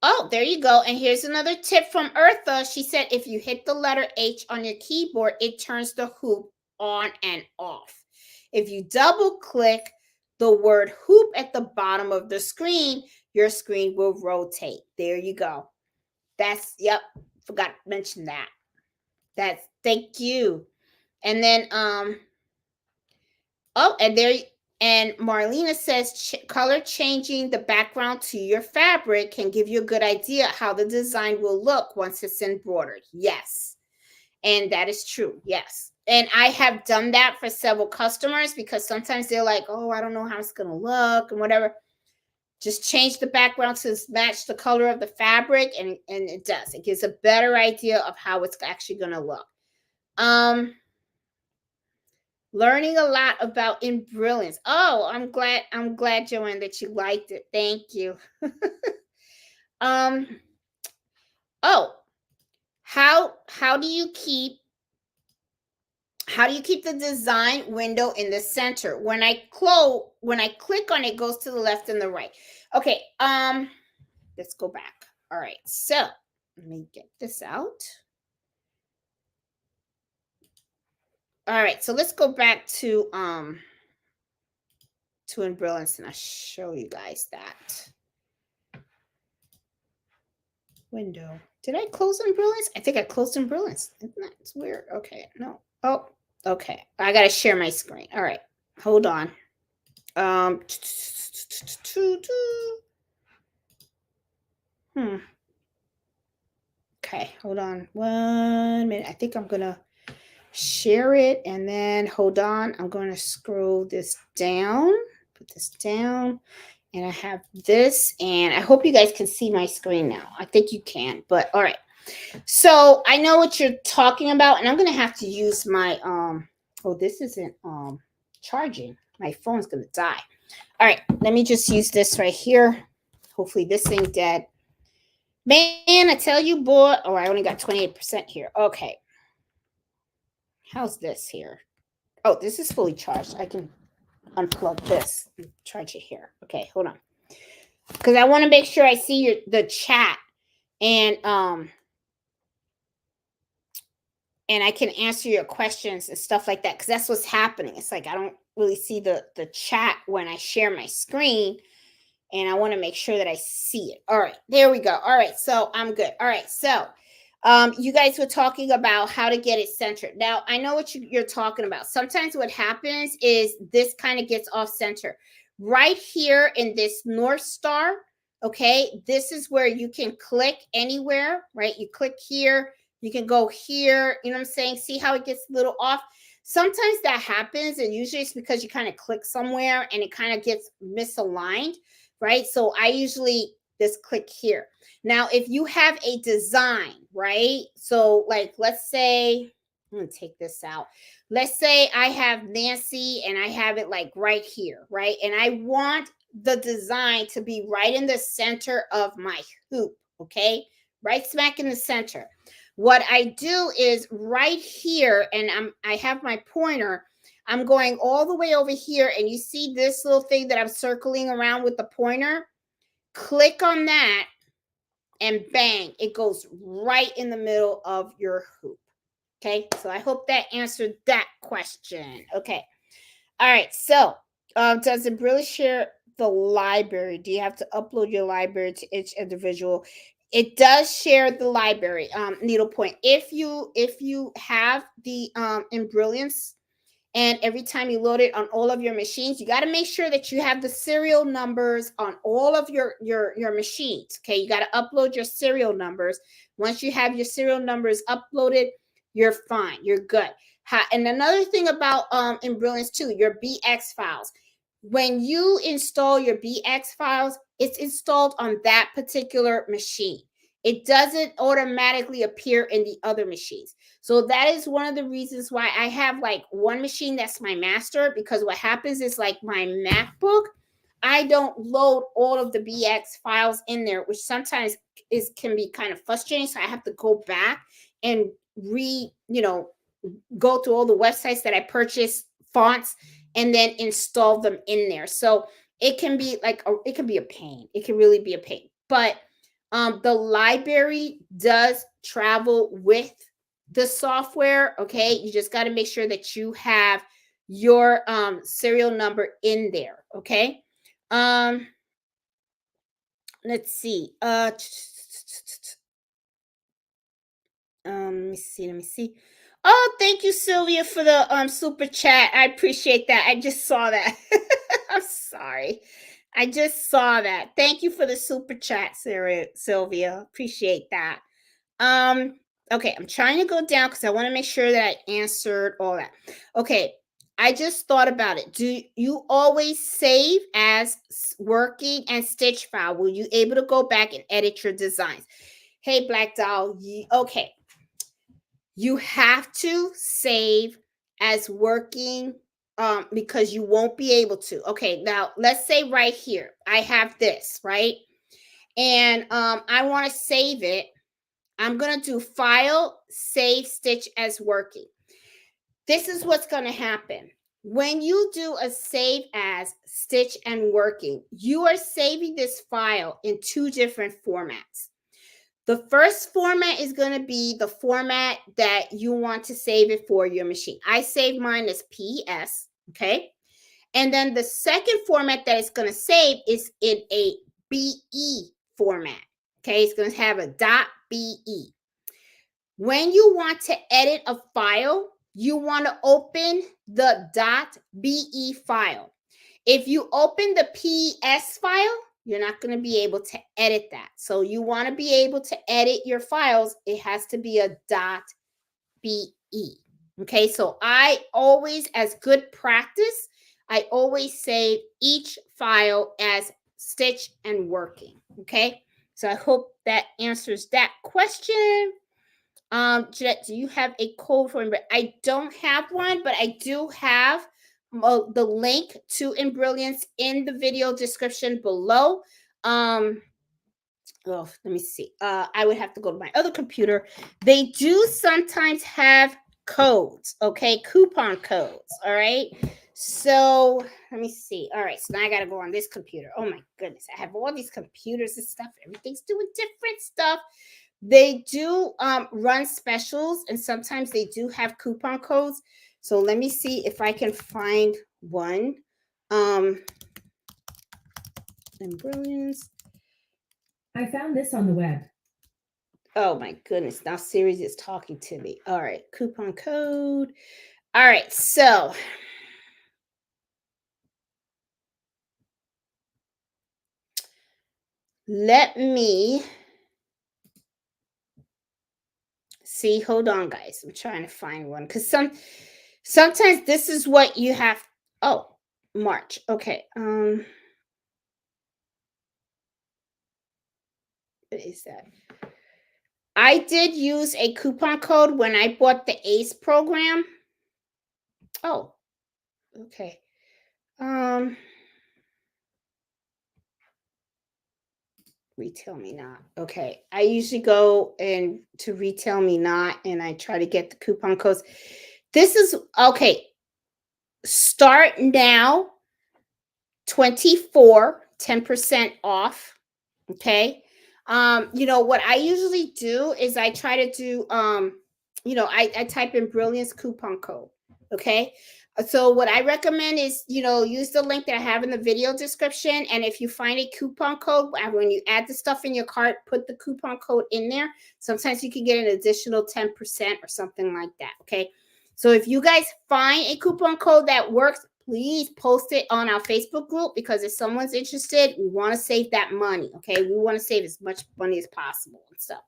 S1: Oh, there you go. And here's another tip from Eartha. She said if you hit the letter H on your keyboard, it turns the hoop on and off. If you double click the word hoop at the bottom of the screen, your screen will rotate. There you go. Yep, forgot to mention that. Thank you. And then Oh, and Marlena says color changing the background to your fabric can give you a good idea how the design will look once it's embroidered. Yes. And that is true. Yes. And I have done that for several customers because sometimes they're like, "Oh, I don't know how it's going to look," and whatever. Just change the background to match the color of the fabric, and it does. It gives a better idea of how it's actually going to look. Learning a lot about Embrilliance. Oh, I'm glad, Joanne, that you liked it. Thank you. um, oh, how do you keep the design window in the center? When I click on it, it goes to the left and the right. Okay, let's go back. All right, so let me get this out. All right, so let's go back to Embrilliance, and I'll show you guys that window. Did I close Embrilliance? I think I closed Embrilliance. It's weird. Okay, no. Oh, okay. I gotta share my screen. All right, hold on. Okay, hold on 1 minute. I think I'm gonna share it, and then hold on. I'm gonna scroll this down. Put this down. And I have this, and I hope you guys can see my screen now. I think you can, but all right. So I know what you're talking about, and I'm gonna have to use my oh, this isn't charging. My phone's gonna die. All right, let me just use this right here. Hopefully this ain't dead. Man, I tell you, boy. Oh, I only got 28% here. Okay. How's this here? Oh, this is fully charged. I can unplug this and charge it here. Okay, hold on. Because I want to make sure I see the chat, and I can answer your questions and stuff like that, because that's what's happening. It's like I don't really see the chat when I share my screen, and I want to make sure that I see it. All right, there we go. All right, so I'm good. All right, so you guys were talking about how to get it centered. Now, I know what you're talking about. Sometimes what happens is this kind of gets off center. Right here in this North Star, okay, this is where you can click anywhere, right? You click here, you can go here, you know what I'm saying? See how it gets a little off? Sometimes that happens, and usually it's because you kind of click somewhere and it kind of gets misaligned, right? So I usually just click here. Now, if you have a design, right? So like, let's say, I'm gonna take this out. Let's say I have Nancy and I have it like right here, right? And I want the design to be right in the center of my hoop, okay? Right smack in the center. What I do is right here, and I have my pointer. I'm going all the way over here, and you see this little thing that I'm circling around with the pointer. Click on that, and bang, it goes right in the middle of your hoop. Okay, so I hope that answered that question. Okay, all right. So, does Embrilliance share the library? Do you have to upload your library to each individual? It does share the library, needlepoint. If you have the Embrilliance, and every time you load it on all of your machines, you got to make sure that you have the serial numbers on all of your machines. Okay, you got to upload your serial numbers. Once you have your serial numbers uploaded, you're fine, you're good. And another thing about Embrilliance too, your BX files. When you install your BX files, it's installed on that particular machine. It doesn't automatically appear in the other machines. So that is one of the reasons why I have like one machine that's my master, because what happens is like my MacBook, I don't load all of the BX files in there, which sometimes can be kind of frustrating. So I have to go back and go to all the websites that I purchased fonts and then install them in there. So it can be it can be a pain. It can really be a pain. But the library does travel with the software. Okay, you just got to make sure that you have your serial number in there. Okay, let's see. Let me see. Oh, thank you, Sylvia, for the super chat. I appreciate that. I just saw that. I'm sorry. I just saw that. Thank you for the super chat, Sylvia. Appreciate that. Okay, I'm trying to go down because I want to make sure that I answered all that. Okay, I just thought about it. Do you always save as working and stitch file? Will you able to go back and edit your designs? Hey, Black Doll. Okay. You have to save as working because you won't be able to. Okay, now let's say right here, I have this, right? And I want to save it. I'm going to do File, Save Stitch as Working. This is what's going to happen. When you do a Save as Stitch and Working, you are saving this file in two different formats. The first format is going to be the format that you want to save it for your machine. I save mine as PS, okay? And then the second format that it's going to save is in a BE format, okay? It's going to have a .be. When you want to edit a file, you want to open the .be file. If you open the PS file, you're not going to be able to edit that. So you want to be able to edit your files. It has to be a .be. Okay, so I always, as good practice, I always save each file as stitch and working. Okay, so I hope that answers that question. Jeanette, do you have a code for Embrilliance? I don't have one, but I do have the link to Embrilliance in the video description below. Oh, let me see. I would have to go to my other computer. They do sometimes have codes, okay? Coupon codes, all right? So let me see. All right, so now I got to go on this computer. Oh my goodness, I have all these computers and stuff. Everything's doing different stuff. They do run specials, and sometimes they do have coupon codes. So let me see if I can find one. Embrilliance.
S2: I found this on the web.
S1: Oh my goodness. Now Siri is talking to me. All right. Coupon code. All right. So let me see. Hold on, guys. I'm trying to find one because sometimes this is what you have. Oh, March. Okay. What is that? I did use a coupon code when I bought the ACE program. Oh, okay. Um, Retail Me Not. Okay. I usually go and to Retail Me Not and I try to get the coupon codes. This is okay. Start now 24, 10% off. Okay. What I usually do is I try to do I type in Brilliance coupon code. Okay. So what I recommend is, use the link that I have in the video description. And if you find a coupon code, when you add the stuff in your cart, put the coupon code in there. Sometimes you can get an additional 10% or something like that. Okay. So if you guys find a coupon code that works, please post it on our Facebook group because if someone's interested, we want to save that money. Okay. We want to save as much money as possible and stuff.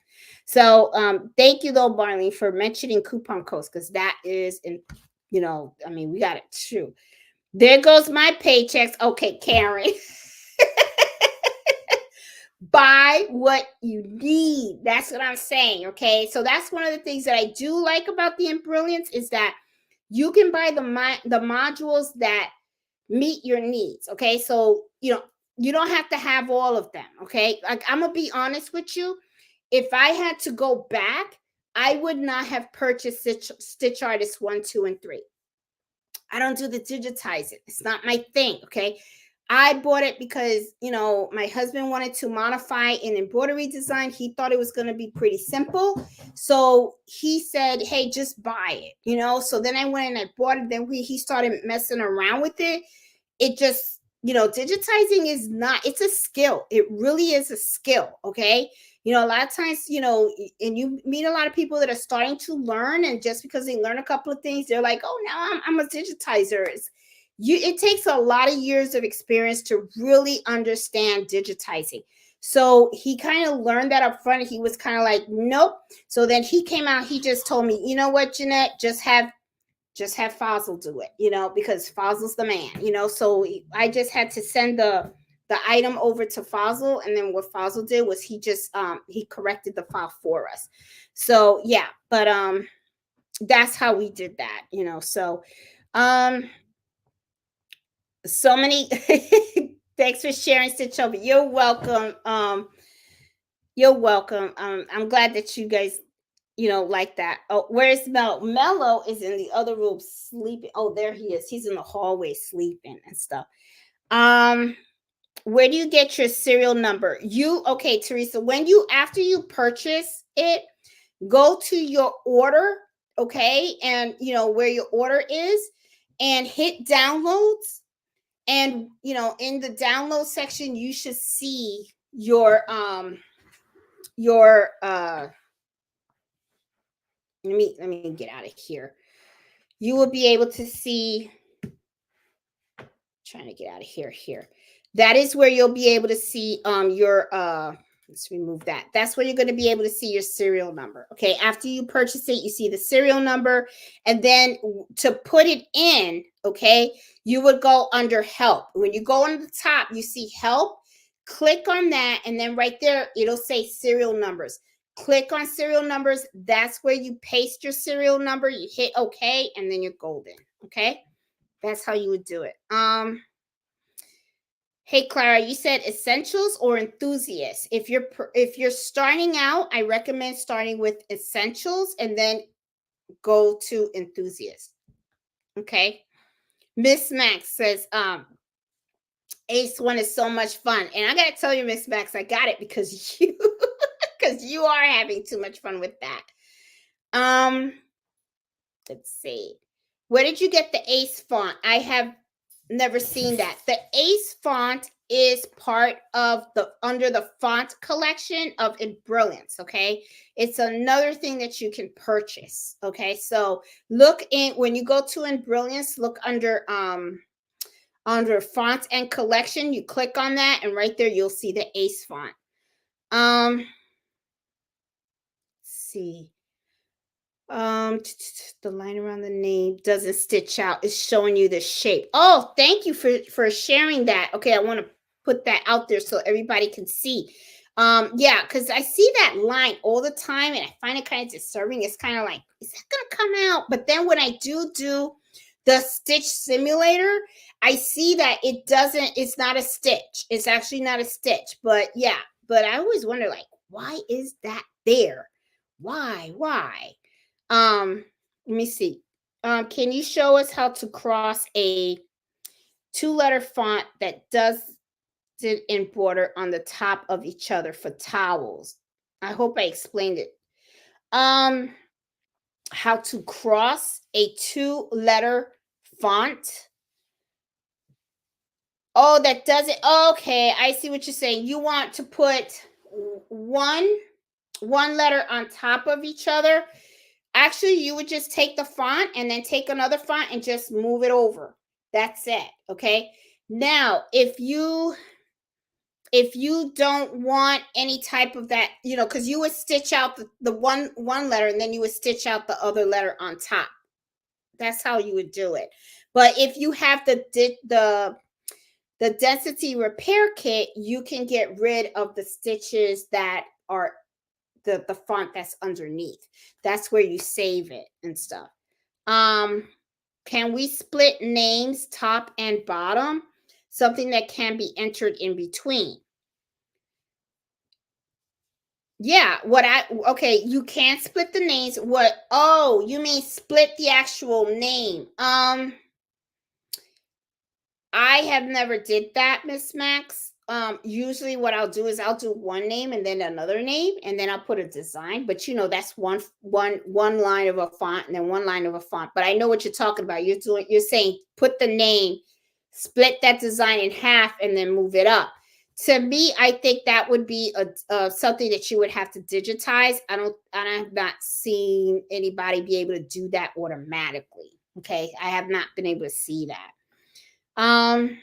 S1: So thank you though, Barley, for mentioning coupon codes because that is we got it true. There goes my paychecks. Okay, Karen. Buy what you need. That's what I'm saying. Okay. So that's one of the things that I do like about the Embrilliance is that you can buy the modules that meet your needs. Okay. So, you don't have to have all of them. Okay. Like, I'm going to be honest with you. If I had to go back, I would not have purchased Stitch Artist 1, 2, and 3. I don't do the digitizing. It's not my thing. Okay. I bought it because, my husband wanted to modify an embroidery design. He thought it was going to be pretty simple. So he said, hey, just buy it. So then I went and I bought it. Then he started messing around with it. It just, digitizing is not, it's a skill. It really is a skill. Okay. A lot of times, and you meet a lot of people that are starting to learn, and just because they learn a couple of things, they're like, oh, now I'm a digitizer. It takes a lot of years of experience to really understand digitizing. So he kind of learned that up front. He was kind of like, nope. So then he came out, he just told me, you know what, Jeanette, just have Fossil do it, because Fossil's the man, so I just had to send the item over to Fossil, and then what Fossil did was he just he corrected the file for us. So yeah, but that's how we did that, um so many thanks for sharing, Stitch Over. You're welcome. You're welcome. I'm glad that you guys like that. Oh, where's Mello? Mello is in the other room sleeping. Oh, there he is. He's in the hallway sleeping and stuff. Um, where do you get your serial number? Okay, Teresa, after you purchase it, go to your order, okay, and where your order is, and hit downloads. And in the download section, you should see your let me get out of here. You will be able to see, trying to get out of here. That is where you'll be able to see your let's remove that. That's where you're going to be able to see your serial number. Okay. After you purchase it, you see the serial number. And then to put it in, okay, you would go under help. When you go on the top, you see help. Click on that. And then right there, it'll say serial numbers. Click on serial numbers. That's where you paste your serial number. You hit okay, and then you're golden. Okay. That's how you would do it. Hey Clara, you said essentials or enthusiasts. If you're starting out, I recommend starting with essentials and then go to enthusiasts. Okay. Miss Max says, Ace One is so much fun. And I gotta tell you, Miss Max, I got it because you are having too much fun with that. Let's see. Where did you get the Ace font? I have never seen that. The Ace font is part of under the font collection of Embrilliance. Okay. It's another thing that you can purchase. Okay. So look when you go to Embrilliance, look under fonts and collection. You click on that, and right there you'll see the Ace font. Let's see. The line around the name doesn't stitch out. It's showing you the shape. Oh, thank you for sharing that. Okay, I want to put that out there so everybody can see. Yeah, because I see that line all the time and I find it kind of disturbing. It's kind of like, is that gonna come out? But then when I do the stitch simulator, I see that it doesn't, it's not a stitch. It's actually not a stitch. But yeah, but I always wonder like, why is that there? Why? Let me see. Can you show us how to cross a two-letter font that does did embroider on the top of each other for towels? I hope I explained it. Um, how to cross a two-letter font. Oh, that does it. Okay, I see what you're saying. You want to put one letter on top of each other. Actually, you would just take the font and then take another font and just move it over. That's it. Okay. Now, if you don't want any type of that, because you would stitch out the one letter and then you would stitch out the other letter on top. That's how you would do it. But if you have the density repair kit, you can get rid of the stitches that are the font that's underneath. That's where you save it and stuff. um can we split names top and bottom? Something that can be entered in between. Yeah, okay, you can't split the names. What? Oh, you mean split the actual name. I have never did that, Miss Max. Usually what I'll do is I'll do one name and then another name, and then I'll put a design. But that's one line of a font and then one line of a font. But I know what you're talking about. You're saying put the name, split that design in half, and then move it up. To me, I think that would be a something that you would have to digitize. I have not seen anybody be able to do that automatically. Okay, I have not been able to see that. Um,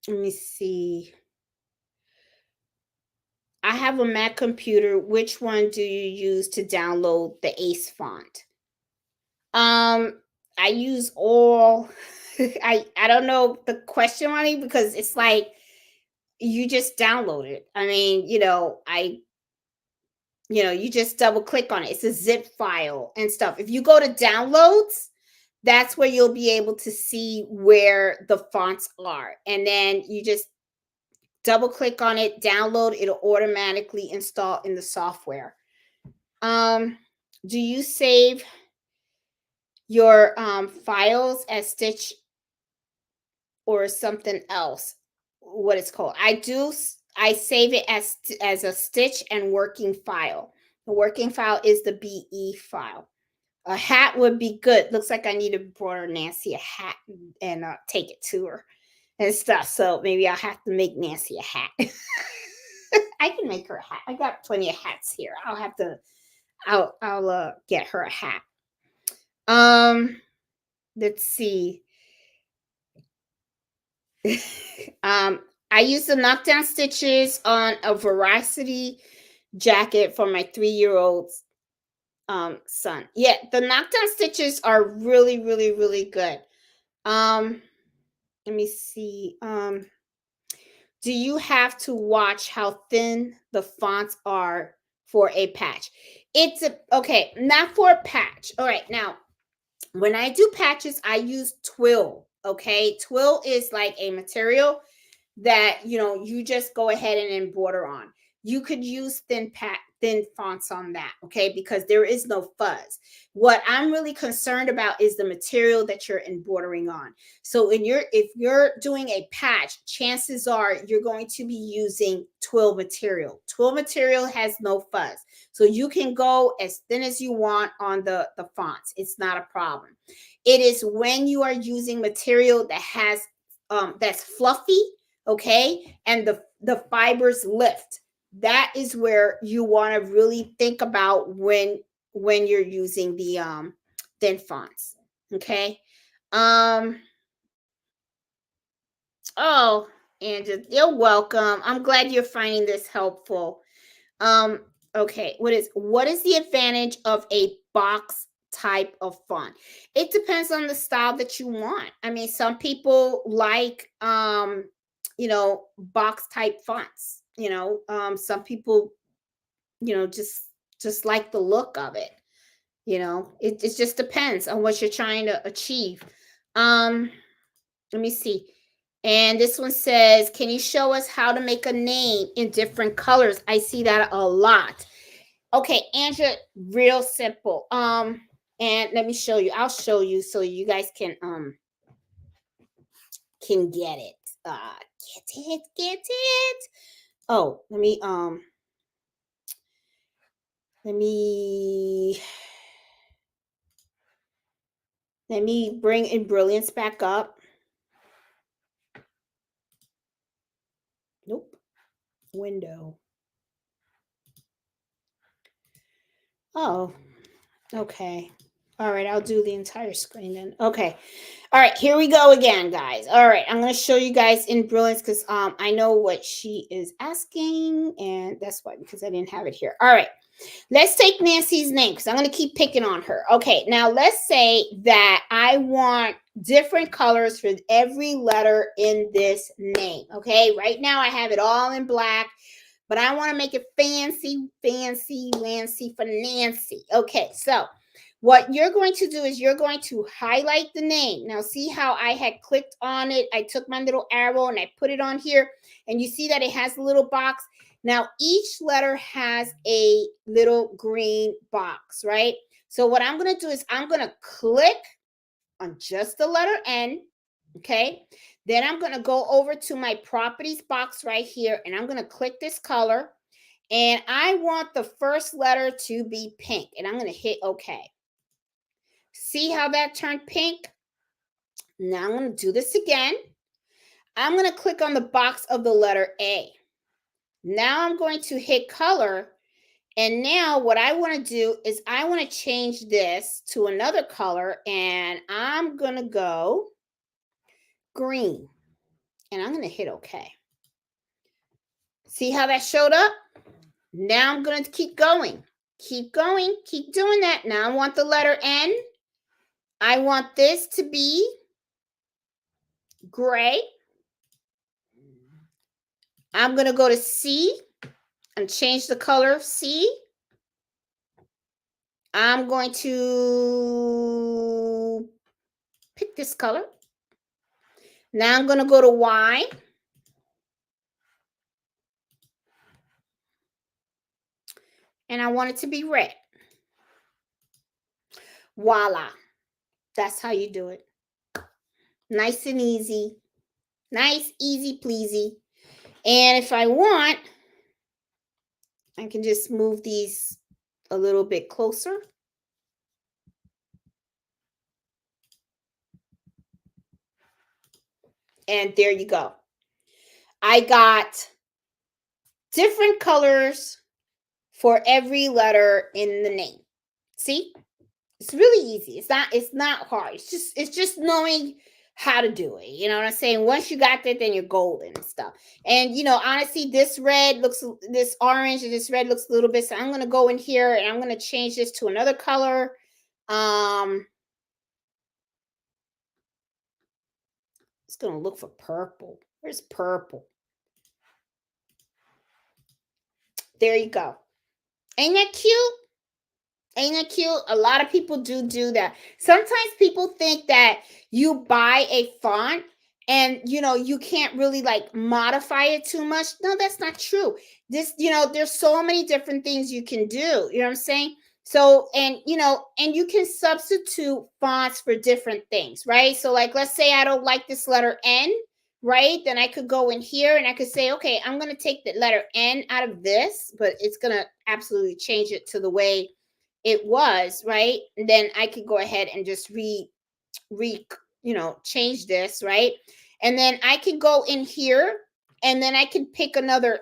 S1: Let me see. I have a Mac computer. Which one do you use to download the Ace font? Um, I use all. I don't know the question, money, because it's like you just download it. I mean, you just double click on it. It's a zip file and stuff. If you go to downloads, that's where you'll be able to see where the fonts are. And then you just double click on it, download, it'll automatically install in the software. Um, do you save your files as Stitch or something else? What it's called? I do. I save it as a Stitch and working file. The working file is the BE file. A hat would be good. Looks like I need to borrow Nancy a hat and take it to her and stuff. So maybe I'll have to make Nancy a hat. I can make her a hat. I got plenty of hats here. I'll have to. I'll get her a hat. Um, let's see. I use the knockdown stitches on a Veracity jacket for my 3-year-old son. Yeah, the knockdown stitches are really, really, really good. Let me see. Do you have to watch how thin the fonts are for a patch? Okay, not for a patch. All right, now when I do patches, I use twill. Okay, twill is like a material that you just go ahead and embroider on. You could use thin fonts on that, okay, because there is no fuzz. What I'm really concerned about is the material that you're embroidering on. So if you're doing a patch, chances are you're going to be using twill material. Twill material has no fuzz, so you can go as thin as you want on the fonts. It's not a problem. It is when you are using material that has that's fluffy, okay, and the fibers lift. That is where you want to really think about when you're using the thin fonts. Okay. um oh, and you're welcome. I'm glad you're finding this helpful. um okay, what is the advantage of a box type of font? It depends on the style that you want. I mean, some people like box type fonts. Some people, just like the look of it. It just depends on what you're trying to achieve. Um, let me see. And this one says, can you show us how to make a name in different colors? I see that a lot. Okay, Andrea, real simple. And let me show you. I'll show you so you guys can get it. Get it. Oh, let me bring Embrilliance back up. Nope. Window. Oh, okay. All right, I'll do the entire screen then. Okay. All right, here we go again, guys. All right, I'm going to show you guys Embrilliance because I know what she is asking, and that's why, because I didn't have it here. All right, let's take Nancy's name because I'm going to keep picking on her. Okay, now let's say that I want different colors for every letter in this name. Okay, right now I have it all in black, but I want to make it fancy for Nancy. Okay, so what you're going to do is you're going to highlight the name. Now, see how I had clicked on it? I took my little arrow and I put it on here, and you see that it has a little box. Now, each letter has a little green box, right? So what I'm going to do is I'm going to click on just the letter N, okay? Then I'm going to go over to my properties box right here, and I'm going to click this color, and I want the first letter to be pink, and I'm going to hit OK. See how that turned pink? Now I'm going to do this again. I'm going to click on the box of the letter A. Now I'm going to hit color. And now what I want to do is I want to change this to another color. And I'm going to go green. And I'm going to hit OK. See how that showed up? Now I'm going to keep going. Keep going. Keep doing that. Now I want the letter N. I want this to be gray. I'm going to go to C and change the color of C. I'm going to pick this color. Now I'm going to go to Y. And I want it to be red. Voila. That's how you do it. Nice and easy. Nice, easy, pleasy. And if I want, I can just move these a little bit closer. And there you go. I got different colors for every letter in the name. See? It's really easy. It's not hard. It's just knowing how to do it. You know what I'm saying? Once you got that, then you're golden and stuff. And honestly, this orange and this red looks a little bit. So I'm gonna go in here and I'm gonna change this to another color. It's gonna look for purple. Where's purple? There you go. Ain't that cute? Ain't that cute? A lot of people do that. Sometimes people think that you buy a font and you can't really like modify it too much. No, that's not true. There's so many different things you can do. You know what I'm saying? So, and you can substitute fonts for different things, right? So like, let's say I don't like this letter N, right? Then I could go in here and I could say, okay, I'm going to take the letter N out of this, but it's going to absolutely change it to the way it was, right? And then I could go ahead and just change this, right? And then I could go in here and then I can pick another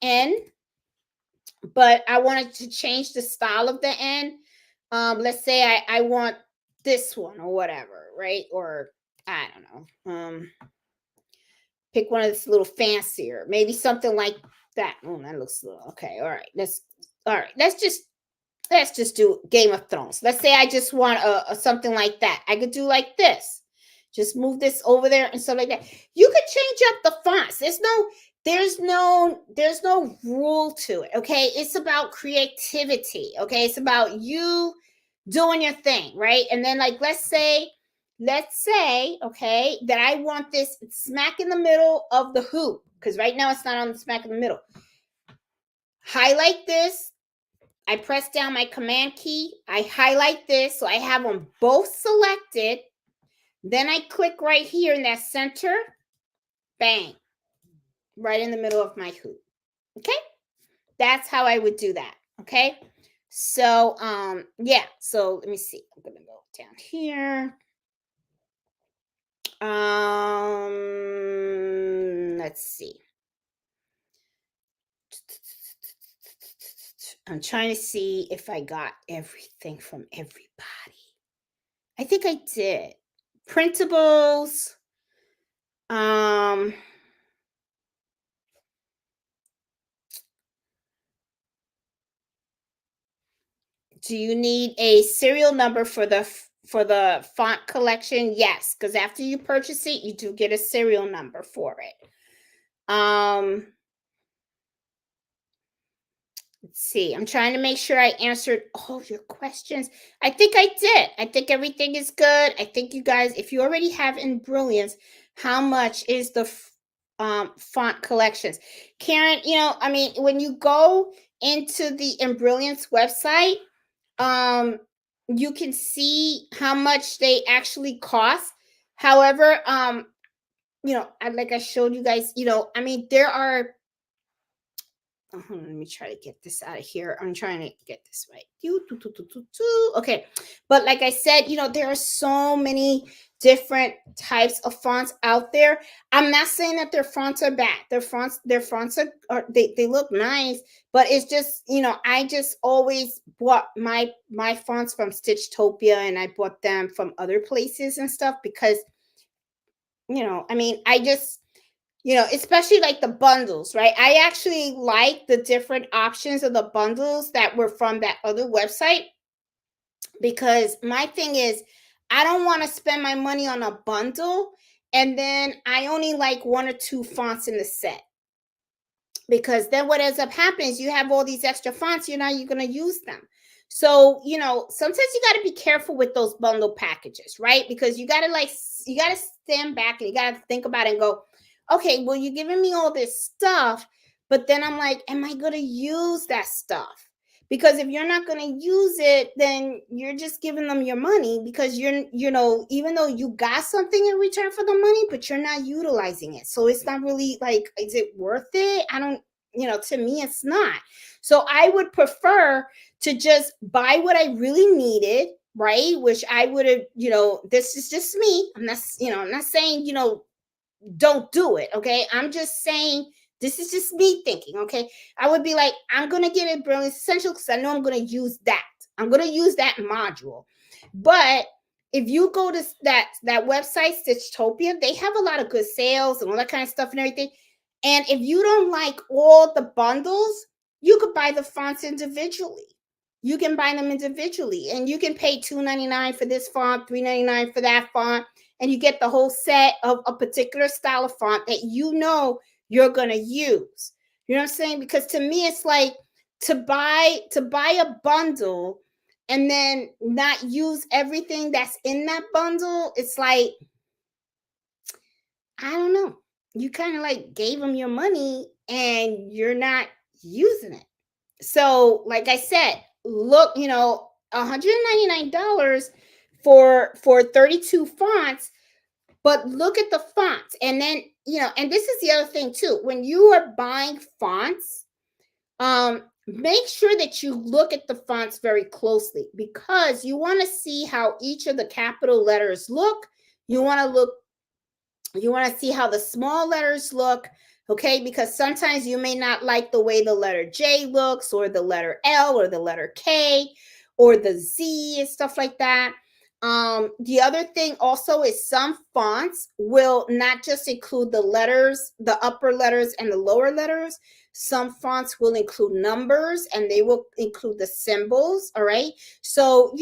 S1: N, but I wanted to change the style of the N. Let's say I want this one or whatever, right? Or I don't know. Pick one of this little fancier, maybe something like that. Oh, that looks little okay. All right, let's just do Game of Thrones. Let's say I just want a something like that. I could do like this. Just move this over there and stuff like that. You could change up the fonts. There's no rule to it. Okay. It's about creativity. Okay. It's about you doing your thing, right? And then like let's say, okay, that I want this smack in the middle of the hoop, because right now it's not on the smack in the middle. Highlight this. I press down my command key. I highlight this so I have them both selected. Then I click right here in that center. Bang. Right in the middle of my hoop. Okay? That's how I would do that. Okay? So yeah, so let me see. I'm gonna go down here. Let's see. I'm trying to see if I got everything from everybody. I think I did. Printables. Do you need a serial number for the font collection? Yes, because after you purchase it, you do get a serial number for it. Let's see. I'm trying to make sure I answered all of your questions. I think I did. I think everything is good. I think you guys, if you already have Embrilliance, how much is the font collections? Karen, I mean, when you go into the Embrilliance website, you can see how much they actually cost. However, like I showed you guys, I mean, there are let me try to get this out of here. I'm trying to get this right. Okay. But like I said, there are so many different types of fonts out there. I'm not saying that their fonts are bad. Their fonts are they look nice, but it's just, I just always bought my fonts from Stitchtopia, and I bought them from other places and stuff because, I mean, I just especially like the bundles, right? I actually like the different options of the bundles that were from that other website, because my thing is, I don't want to spend my money on a bundle and then I only like one or two fonts in the set. Because then what ends up happening is you have all these extra fonts, you're going to use them. So, sometimes you got to be careful with those bundle packages, right? Because you got to stand back and you got to think about it and go, okay, well, you're giving me all this stuff, but then I'm like, am I going to use that stuff? Because if you're not going to use it, then you're just giving them your money, because even though you got something in return for the money, but you're not utilizing it. So it's not really like, is it worth it? I don't, to me, it's not. So I would prefer to just buy what I really needed, right? Which I would have, this is just me. I'm not saying, don't do it. Okay. I'm just saying, this is just me thinking. Okay. I would be like, I'm going to get a Brilliant Essential because I know I'm going to use that. I'm going to use that module. But if you go to that website, Stitchtopia, they have a lot of good sales and all that kind of stuff and everything. And if you don't like all the bundles, you could buy the fonts individually. You can buy them individually, and you can pay $2.99 for this font, $3.99 for that font, and you get the whole set of a particular style of font that you're going to use. You know what I'm saying? Because to me, it's like to buy a bundle and then not use everything that's in that bundle. It's like, I don't know. You kind of like gave them your money and you're not using it. So, like I said, look, $199 for 32 fonts, but look at the fonts. And then, and this is the other thing too. When you are buying fonts, make sure that you look at the fonts very closely, because you want to see how each of the capital letters look. You want to see how the small letters look. Okay, because sometimes you may not like the way the letter J looks, or the letter L, or the letter K, or the Z and stuff like that. The other thing also is some fonts will not just include the letters, the upper letters and the lower letters. Some fonts will include numbers, and they will include the symbols. All right. So,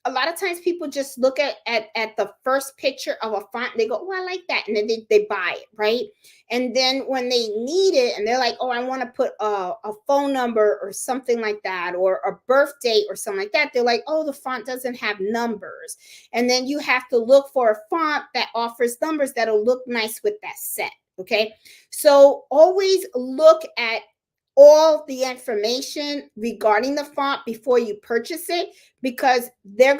S1: a lot of times people just look at the first picture of a font. They go, oh, I like that. And then they buy it, right? And then when they need it and they're like, oh, I want to put a phone number or something like that, or a birth date or something like that, they're like, oh, the font doesn't have numbers. And then you have to look for a font that offers numbers that'll look nice with that set. Okay. So always look at all the information regarding the font before you purchase it, because there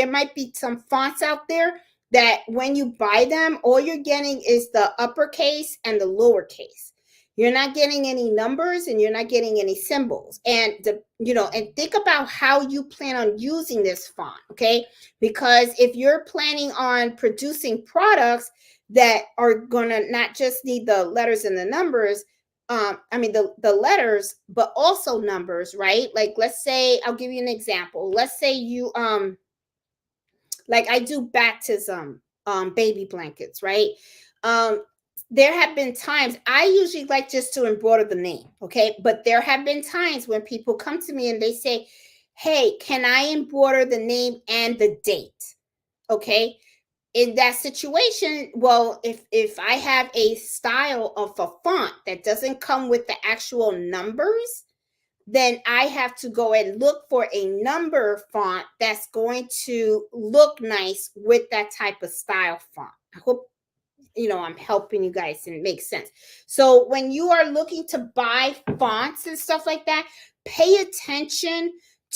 S1: might be some fonts out there that when you buy them, all you're getting is the uppercase and the lowercase. You're not getting any numbers and you're not getting any symbols. And and think about how you plan on using this font, okay? Because if you're planning on producing products that are gonna not just need the letters and the numbers, the letters, but also numbers, right? Like, let's say, I'll give you an example. Let's say you like I do baptism baby blankets, right? um there have been times I usually like just to embroider the name, okay? But there have been times when people come to me and they say, hey, can I embroider the name and the date? Okay. In that situation, well, if I have a style of a font that doesn't come with the actual numbers, then I have to go and look for a number font that's going to look nice with that type of style font. I hope I'm helping you guys and it makes sense. So when you are looking to buy fonts and stuff like that, pay attention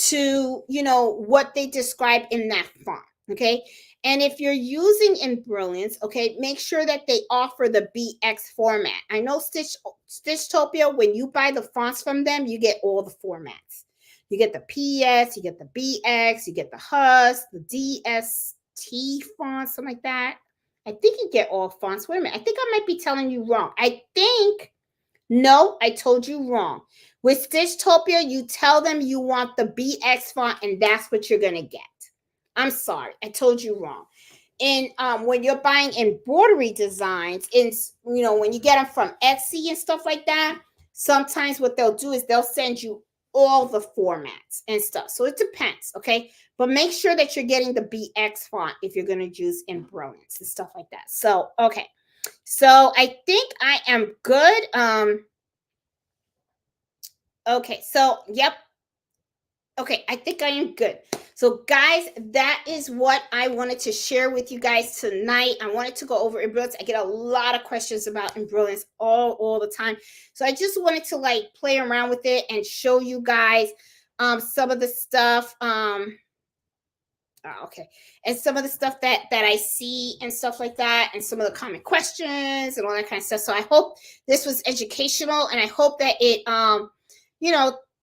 S1: to what they describe in that font. Okay. And if you're using Embrilliance, okay, make sure that they offer the BX format. I know Stitchtopia, when you buy the fonts from them, you get all the formats. You get the PS, you get the BX, you get the HUS, the DST font, something like that. I think you get all fonts. Wait a minute. I think I might be telling you wrong. No, I told you wrong. With Stitchtopia, you tell them you want the BX font, and that's what you're going to get. I'm sorry. I told you wrong. And when you're buying embroidery designs, when you get them from Etsy and stuff like that, sometimes what they'll do is they'll send you all the formats and stuff. So it depends, okay? But make sure that you're getting the BX font if you're going to use Embrilliance and stuff like that. So, okay. So I think I am good. Okay. So, yep. Okay. I think I am good. So, guys, that is what I wanted to share with you guys tonight. I wanted to go over Embrilliance. I get a lot of questions about Embrilliance all the time. So I just wanted to play around with it and show you guys some of the stuff. Okay. And some of the stuff that I see and stuff like that, and some of the common questions and all that kind of stuff. So I hope this was educational, and I hope that it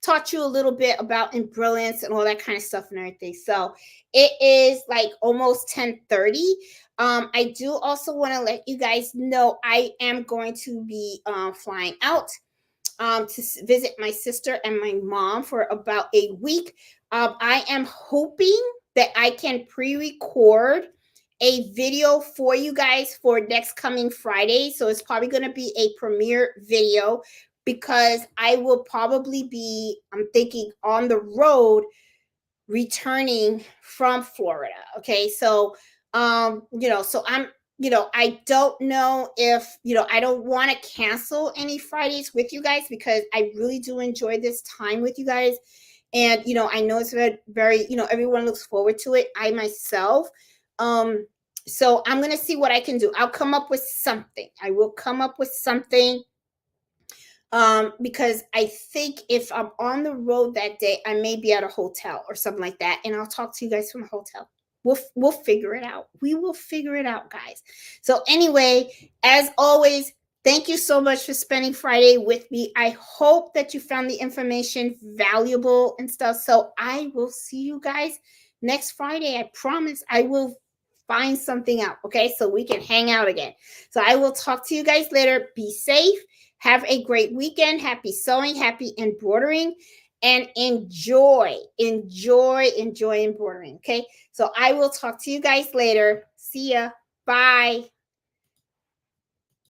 S1: taught you a little bit about Embrilliance and all that kind of stuff and everything. So it is almost 10:30. I do also want to let you guys know I am going to be flying out to visit my sister and my mom for about a week. I am hoping that I can pre-record a video for you guys for next coming Friday. So it's probably going to be a premiere video, because I will probably be, I'm thinking, on the road returning from Florida. Okay. So, so I'm, I don't know if, I don't want to cancel any Fridays with you guys, because I really do enjoy this time with you guys. And, I know it's very, everyone looks forward to it. I myself. So I'm going to see what I can do. I'll come up with something. I will come up with something. Because I think if I'm on the road that day, I may be at a hotel or something like that. And I'll talk to you guys from the hotel. We'll figure it out. We will figure it out, guys. So anyway, as always, thank you so much for spending Friday with me. I hope that you found the information valuable and stuff. So I will see you guys next Friday. I promise I will find something out. Okay. So we can hang out again. So I will talk to you guys later. Be safe. Have a great weekend. Happy sewing, happy embroidering, and enjoy embroidering. Okay. So I will talk to you guys later. See ya. Bye.